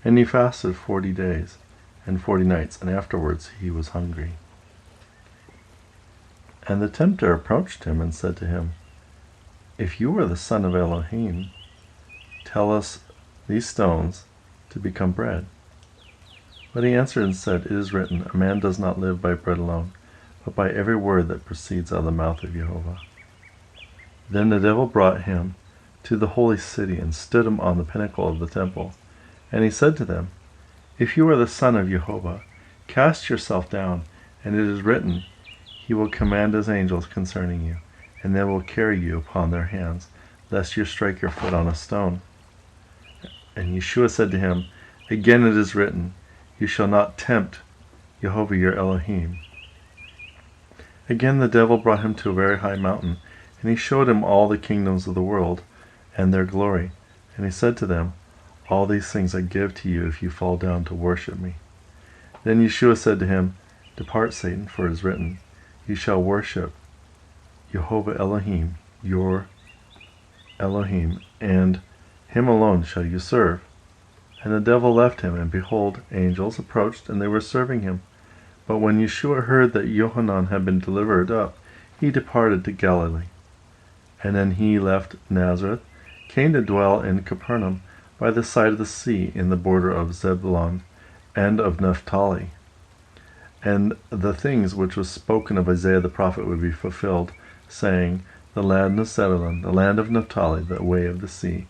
And he fasted 40 days and 40 nights, and afterwards he was hungry. And the tempter approached him and said to him, If you are the Son of Elohim, tell us these stones to become bread. But he answered and said, It is written, A man does not live by bread alone, but by every word that proceeds out of the mouth of Jehovah. Then the devil brought him to the holy city and stood him on the pinnacle of the temple. And he said to them, If you are the Son of Jehovah, cast yourself down, and it is written, He will command his angels concerning you, and they will carry you upon their hands, lest you strike your foot on a stone. And Yeshua said to him, Again it is written, You shall not tempt Jehovah your Elohim. Again the devil brought him to a very high mountain, and he showed him all the kingdoms of the world, and their glory. And he said to them, All these things I give to you if you fall down to worship me. Then Yeshua said to him, Depart, Satan, for it is written, You shall worship Jehovah Elohim, your Elohim, and him alone shall you serve. And the devil left him, and behold, angels approached, and they were serving him. But when Yeshua heard that Yohanan had been delivered up, he departed to Galilee. And then he left Nazareth, came to dwell in Capernaum, by the side of the sea, in the border of Zebulun and of Naphtali. And the things which was spoken of Isaiah the prophet would be fulfilled, saying, the land of Zebulun, the land of Naphtali, the way of the sea,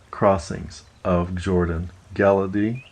crossings of Jordan, Galilee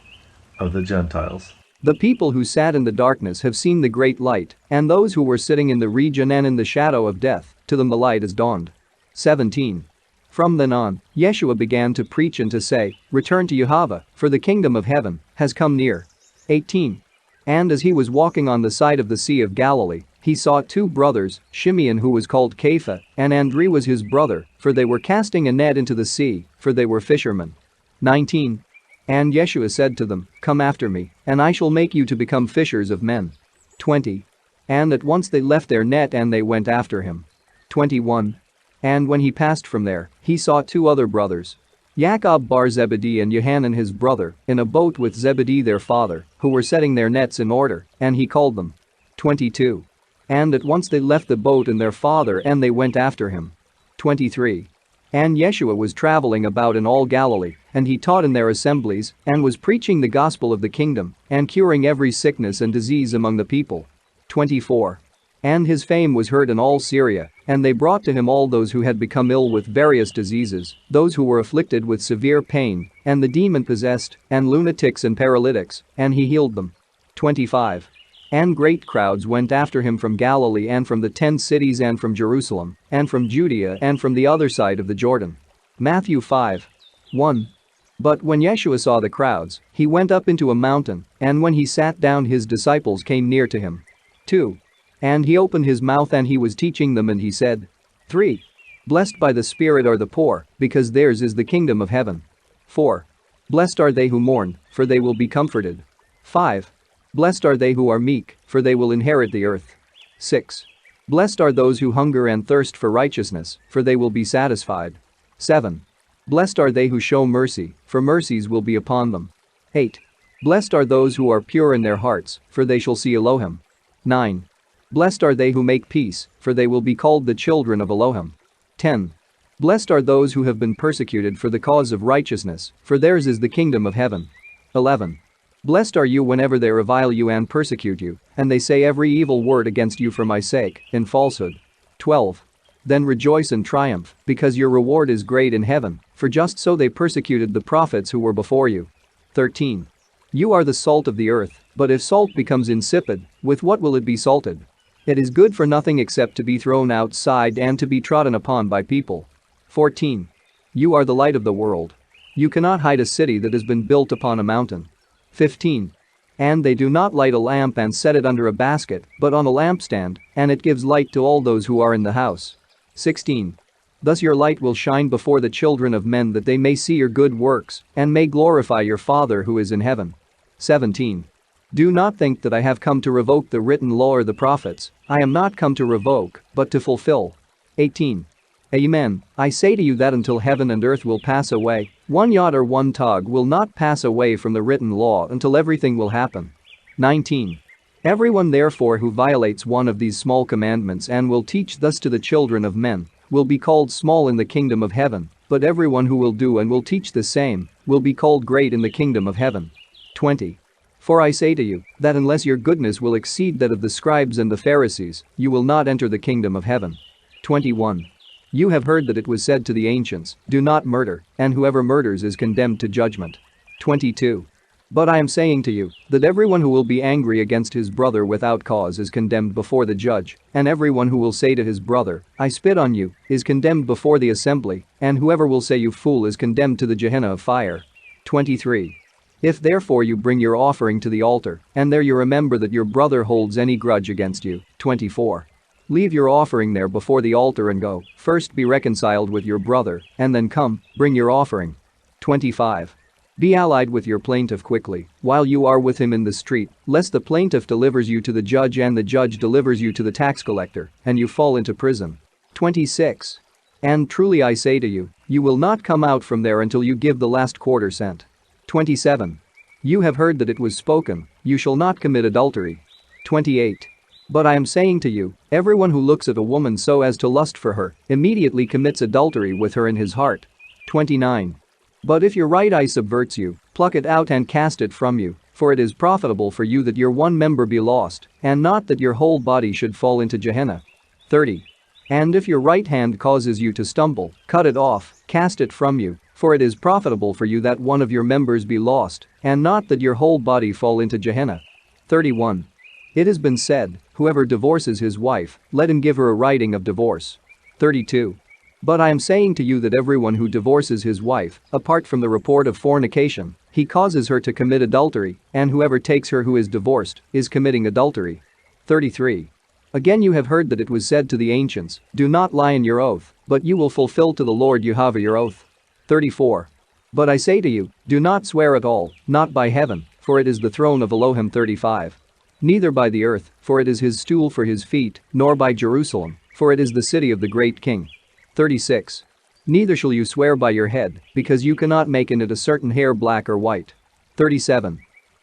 of the Gentiles. The people who sat in the darkness have seen the great light, and those who were sitting in the region and in the shadow of death, to them the light has dawned. 17. From then on, Yeshua began to preach and to say, return to Yehovah, for the kingdom of heaven has come near. 18. And as he was walking on the side of the Sea of Galilee, he saw two brothers, Shimeon who was called Kepha, and Andrew was his brother, for they were casting a net into the sea, for they were fishermen. 19. And Yeshua said to them, come after me, and I shall make you to become fishers of men. 20. And at once they left their net and they went after him. 21. And when he passed from there, he saw two other brothers, Jacob bar Zebedee and Yohanan his brother, in a boat with Zebedee their father, who were setting their nets in order, and he called them. 22. And at once they left the boat and their father and they went after him. 23. And Yeshua was traveling about in all Galilee, and he taught in their assemblies, and was preaching the gospel of the kingdom, and curing every sickness and disease among the people. 24. And his fame was heard in all Syria, and they brought to him all those who had become ill with various diseases, those who were afflicted with severe pain, and the demon-possessed, and lunatics and paralytics, and he healed them. 25. And great crowds went after him from Galilee and from the 10 cities and from Jerusalem, and from Judea and from the other side of the Jordan. Matthew 5. 1. But when Yeshua saw the crowds, he went up into a mountain, and when he sat down his disciples came near to him. 2. And he opened his mouth and he was teaching them and he said. 3. Blessed by the Spirit are the poor, because theirs is the kingdom of heaven. 4. Blessed are they who mourn, for they will be comforted. 5. Blessed are they who are meek, for they will inherit the earth. 6. Blessed are those who hunger and thirst for righteousness, for they will be satisfied. 7. Blessed are they who show mercy, for mercies will be upon them. 8. Blessed are those who are pure in their hearts, for they shall see Elohim. 9. Blessed are they who make peace, for they will be called the children of Elohim. 10. Blessed are those who have been persecuted for the cause of righteousness, for theirs is the kingdom of heaven. 11. Blessed are you whenever they revile you and persecute you, and they say every evil word against you for my sake, in falsehood. 12. Then rejoice and triumph, because your reward is great in heaven, for just so they persecuted the prophets who were before you. 13. You are the salt of the earth, but if salt becomes insipid, with what will it be salted? It is good for nothing except to be thrown outside and to be trodden upon by people. 14. You are the light of the world. You cannot hide a city that has been built upon a mountain. 15. And they do not light a lamp and set it under a basket, but on a lampstand, and it gives light to all those who are in the house. 16. Thus your light will shine before the children of men that they may see your good works, and may glorify your Father who is in heaven. 17. Do not think that I have come to revoke the written law or the prophets, I am not come to revoke, but to fulfill. 18. Amen, I say to you that until heaven and earth will pass away, one jot or one tog will not pass away from the written law until everything will happen. 19. Everyone therefore who violates one of these small commandments and will teach thus to the children of men, will be called small in the kingdom of heaven, but everyone who will do and will teach the same, will be called great in the kingdom of heaven. 20. For I say to you, that unless your goodness will exceed that of the scribes and the Pharisees, you will not enter the kingdom of heaven. 21. You have heard that it was said to the ancients, do not murder, and whoever murders is condemned to judgment. 22. But I am saying to you, that everyone who will be angry against his brother without cause is condemned before the judge, and everyone who will say to his brother, I spit on you, is condemned before the assembly, and whoever will say you fool is condemned to the Gehenna of fire. 23. If therefore you bring your offering to the altar, and there you remember that your brother holds any grudge against you. 24. Leave your offering there before the altar and go, first be reconciled with your brother, and then come, bring your offering. 25. Be allied with your plaintiff quickly, while you are with him in the street, lest the plaintiff delivers you to the judge and the judge delivers you to the tax collector, and you fall into prison. 26. And truly I say to you, you will not come out from there until you give the last quarter cent. 27. You have heard that it was spoken, you shall not commit adultery. 28. But I am saying to you, everyone who looks at a woman so as to lust for her, immediately commits adultery with her in his heart. 29. But if your right eye subverts you, pluck it out and cast it from you, for it is profitable for you that your one member be lost, and not that your whole body should fall into Gehenna. 30. And if your right hand causes you to stumble, cut it off, cast it from you, for it is profitable for you that one of your members be lost, and not that your whole body fall into Gehenna. 31. It has been said, whoever divorces his wife, let him give her a writing of divorce. 32. But I am saying to you that everyone who divorces his wife, apart from the report of fornication, he causes her to commit adultery, and whoever takes her who is divorced, is committing adultery. 33. Again you have heard that it was said to the ancients, do not lie in your oath, but you will fulfill to the Lord YEHOVAH your oath. 34. But I say to you, do not swear at all, not by heaven, for it is the throne of Elohim. 35. Neither by the earth, for it is his stool for his feet, nor by Jerusalem, for it is the city of the great king. 36. Neither shall you swear by your head, because you cannot make in it a certain hair black or white. 37.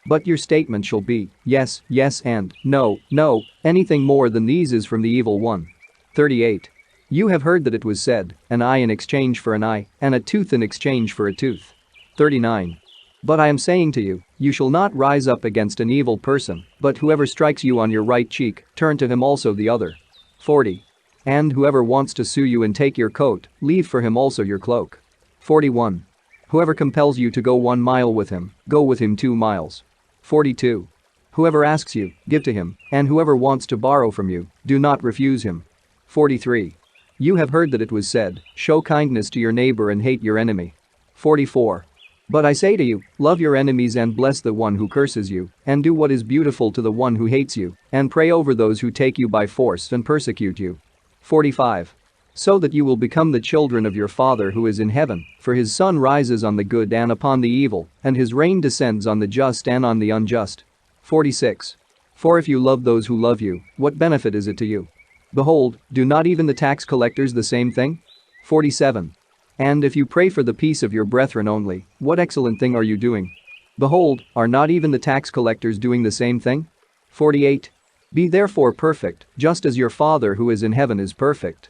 But your statement shall be, yes, yes and, no, no, anything more than these is from the evil one. 38. You have heard that it was said, an eye in exchange for an eye, and a tooth in exchange for a tooth. 39. But I am saying to you, you shall not rise up against an evil person, but whoever strikes you on your right cheek, turn to him also the other. 40. And whoever wants to sue you and take your coat, leave for him also your cloak. 41. Whoever compels you to go 1 mile with him, go with him 2 miles. 42. Whoever asks you, give to him, and whoever wants to borrow from you, do not refuse him. 43. You have heard that it was said, show kindness to your neighbor and hate your enemy. 44. But I say to you, love your enemies and bless the one who curses you, and do what is beautiful to the one who hates you, and pray over those who take you by force and persecute you. 45. So that you will become the children of your Father who is in heaven, for his sun rises on the good and upon the evil, and his rain descends on the just and on the unjust. 46. For if you love those who love you, what benefit is it to you? Behold, do not even the tax collectors the same thing? 47. And if you pray for the peace of your brethren only, what excellent thing are you doing? Behold, are not even the tax collectors doing the same thing? 48. Be therefore perfect, just as your Father who is in heaven is perfect.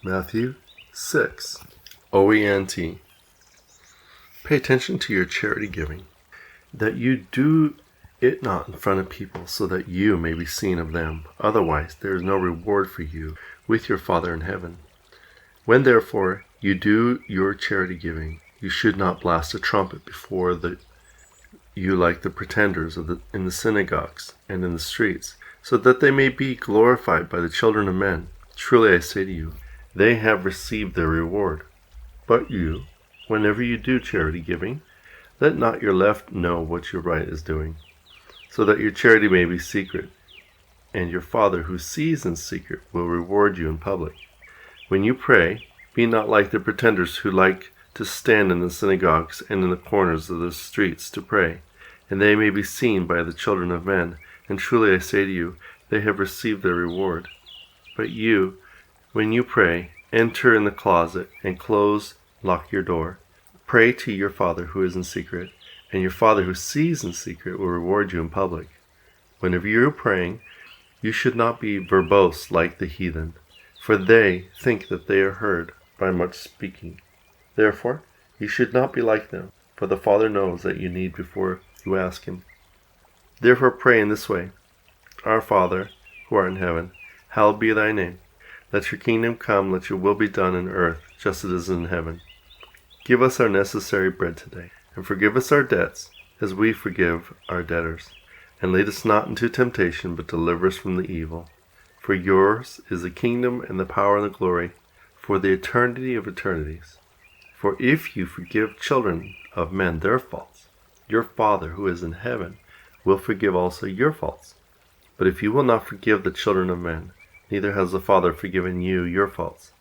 Matthew 6. OENT. Pay attention to your charity giving, that you do it not in front of people so that you may be seen of them. Otherwise, there is no reward for you with your Father in heaven. When therefore you do your charity giving, you should not blast a trumpet before you like the pretenders in the synagogues and in the streets, so that they may be glorified by the children of men. Truly I say to you, they have received their reward. But you, whenever you do charity giving, let not your left know what your right is doing, so that your charity may be secret, and your Father who sees in secret will reward you in public. When you pray, be not like the pretenders who like to stand in the synagogues and in the corners of the streets to pray, and they may be seen by the children of men. And truly I say to you, they have received their reward. But you, when you pray, enter in the closet, and lock your door. Pray to your Father who is in secret, and your Father who sees in secret will reward you in public. Whenever you are praying, you should not be verbose like the heathen, for they think that they are heard by much speaking. Therefore, you should not be like them, for the Father knows that you need before you ask him. Therefore pray in this way: Our Father, who art in heaven, hallowed be thy name. Let your kingdom come, let your will be done in earth, just as it is in heaven. Give us our necessary bread today, and forgive us our debts, as we forgive our debtors. And lead us not into temptation, but deliver us from the evil. For yours is the kingdom, and the power, and the glory, for the eternity of eternities. For if you forgive children of men their faults, your Father who is in heaven will forgive also your faults. But if you will not forgive the children of men, neither has the Father forgiven you your faults.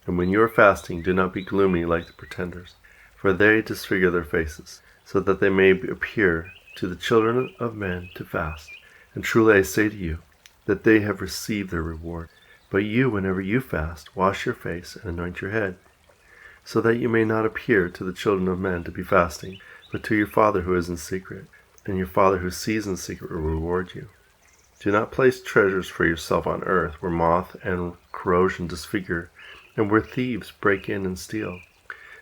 And when you are fasting, do not be gloomy like the pretenders, for they disfigure their faces, so that they may appear to the children of men to fast. And truly I say to you, that they have received their reward. But you, whenever you fast, wash your face and anoint your head, so that you may not appear to the children of men to be fasting, but to your Father who is in secret, and your Father who sees in secret will reward you. Do not place treasures for yourself on earth, where moth and corrosion disfigure, and where thieves break in and steal.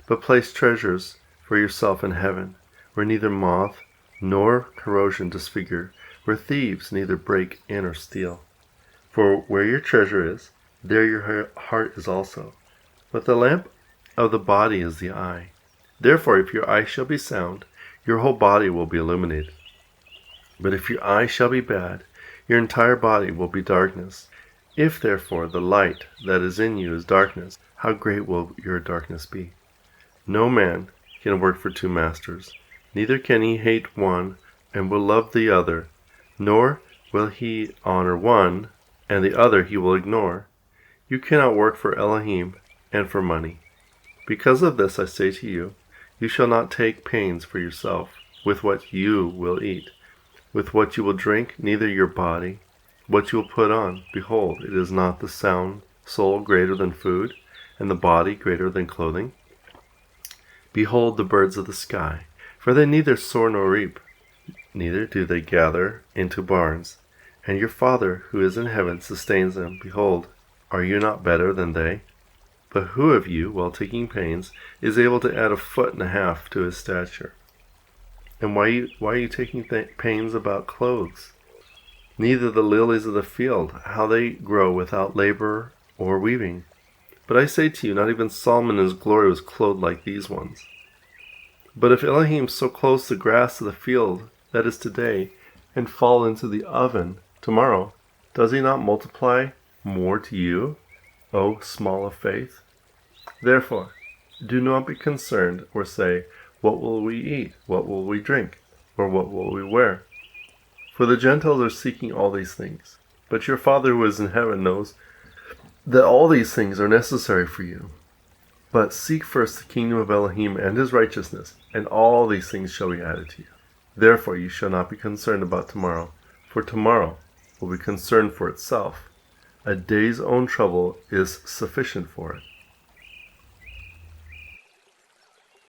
But place treasures for yourself in heaven, where neither moth nor corrosion disfigure, where thieves neither break in or steal. For where your treasure is, there your heart is also. But the lamp of the body is the eye. Therefore, if your eye shall be sound, your whole body will be illuminated. But if your eye shall be bad, your entire body will be darkness. If therefore the light that is in you is darkness, how great will your darkness be? No man can work for two masters, neither can he hate one and will love the other, nor will he honor one and the other he will ignore. You cannot work for Elohim and for money. Because of this I say to you, you shall not take pains for yourself with what you will eat, with what you will drink, neither your body, what you will put on. Behold, it is not the soul greater than food, and the body greater than clothing? Behold the birds of the sky, for they neither sow nor reap, neither do they gather into barns, and your Father who is in heaven sustains them. Behold, are you not better than they? But who of you, while taking pains, is able to add 1.5 feet to his stature? And why are you taking pains about clothes? Neither the lilies of the field, how they grow without labor or weaving. But I say to you, not even Solomon in his glory was clothed like these ones. But if Elohim so clothes the grass of the field that is today, and fall into the oven tomorrow, does he not multiply more to you, O small of faith? Therefore, do not be concerned or say, what will we eat? What will we drink? Or what will we wear? For the Gentiles are seeking all these things. But your Father who is in heaven knows that all these things are necessary for you. But seek first the kingdom of Elohim and his righteousness, and all these things shall be added to you. Therefore you shall not be concerned about tomorrow, for tomorrow will be concerned for itself. A day's own trouble is sufficient for it.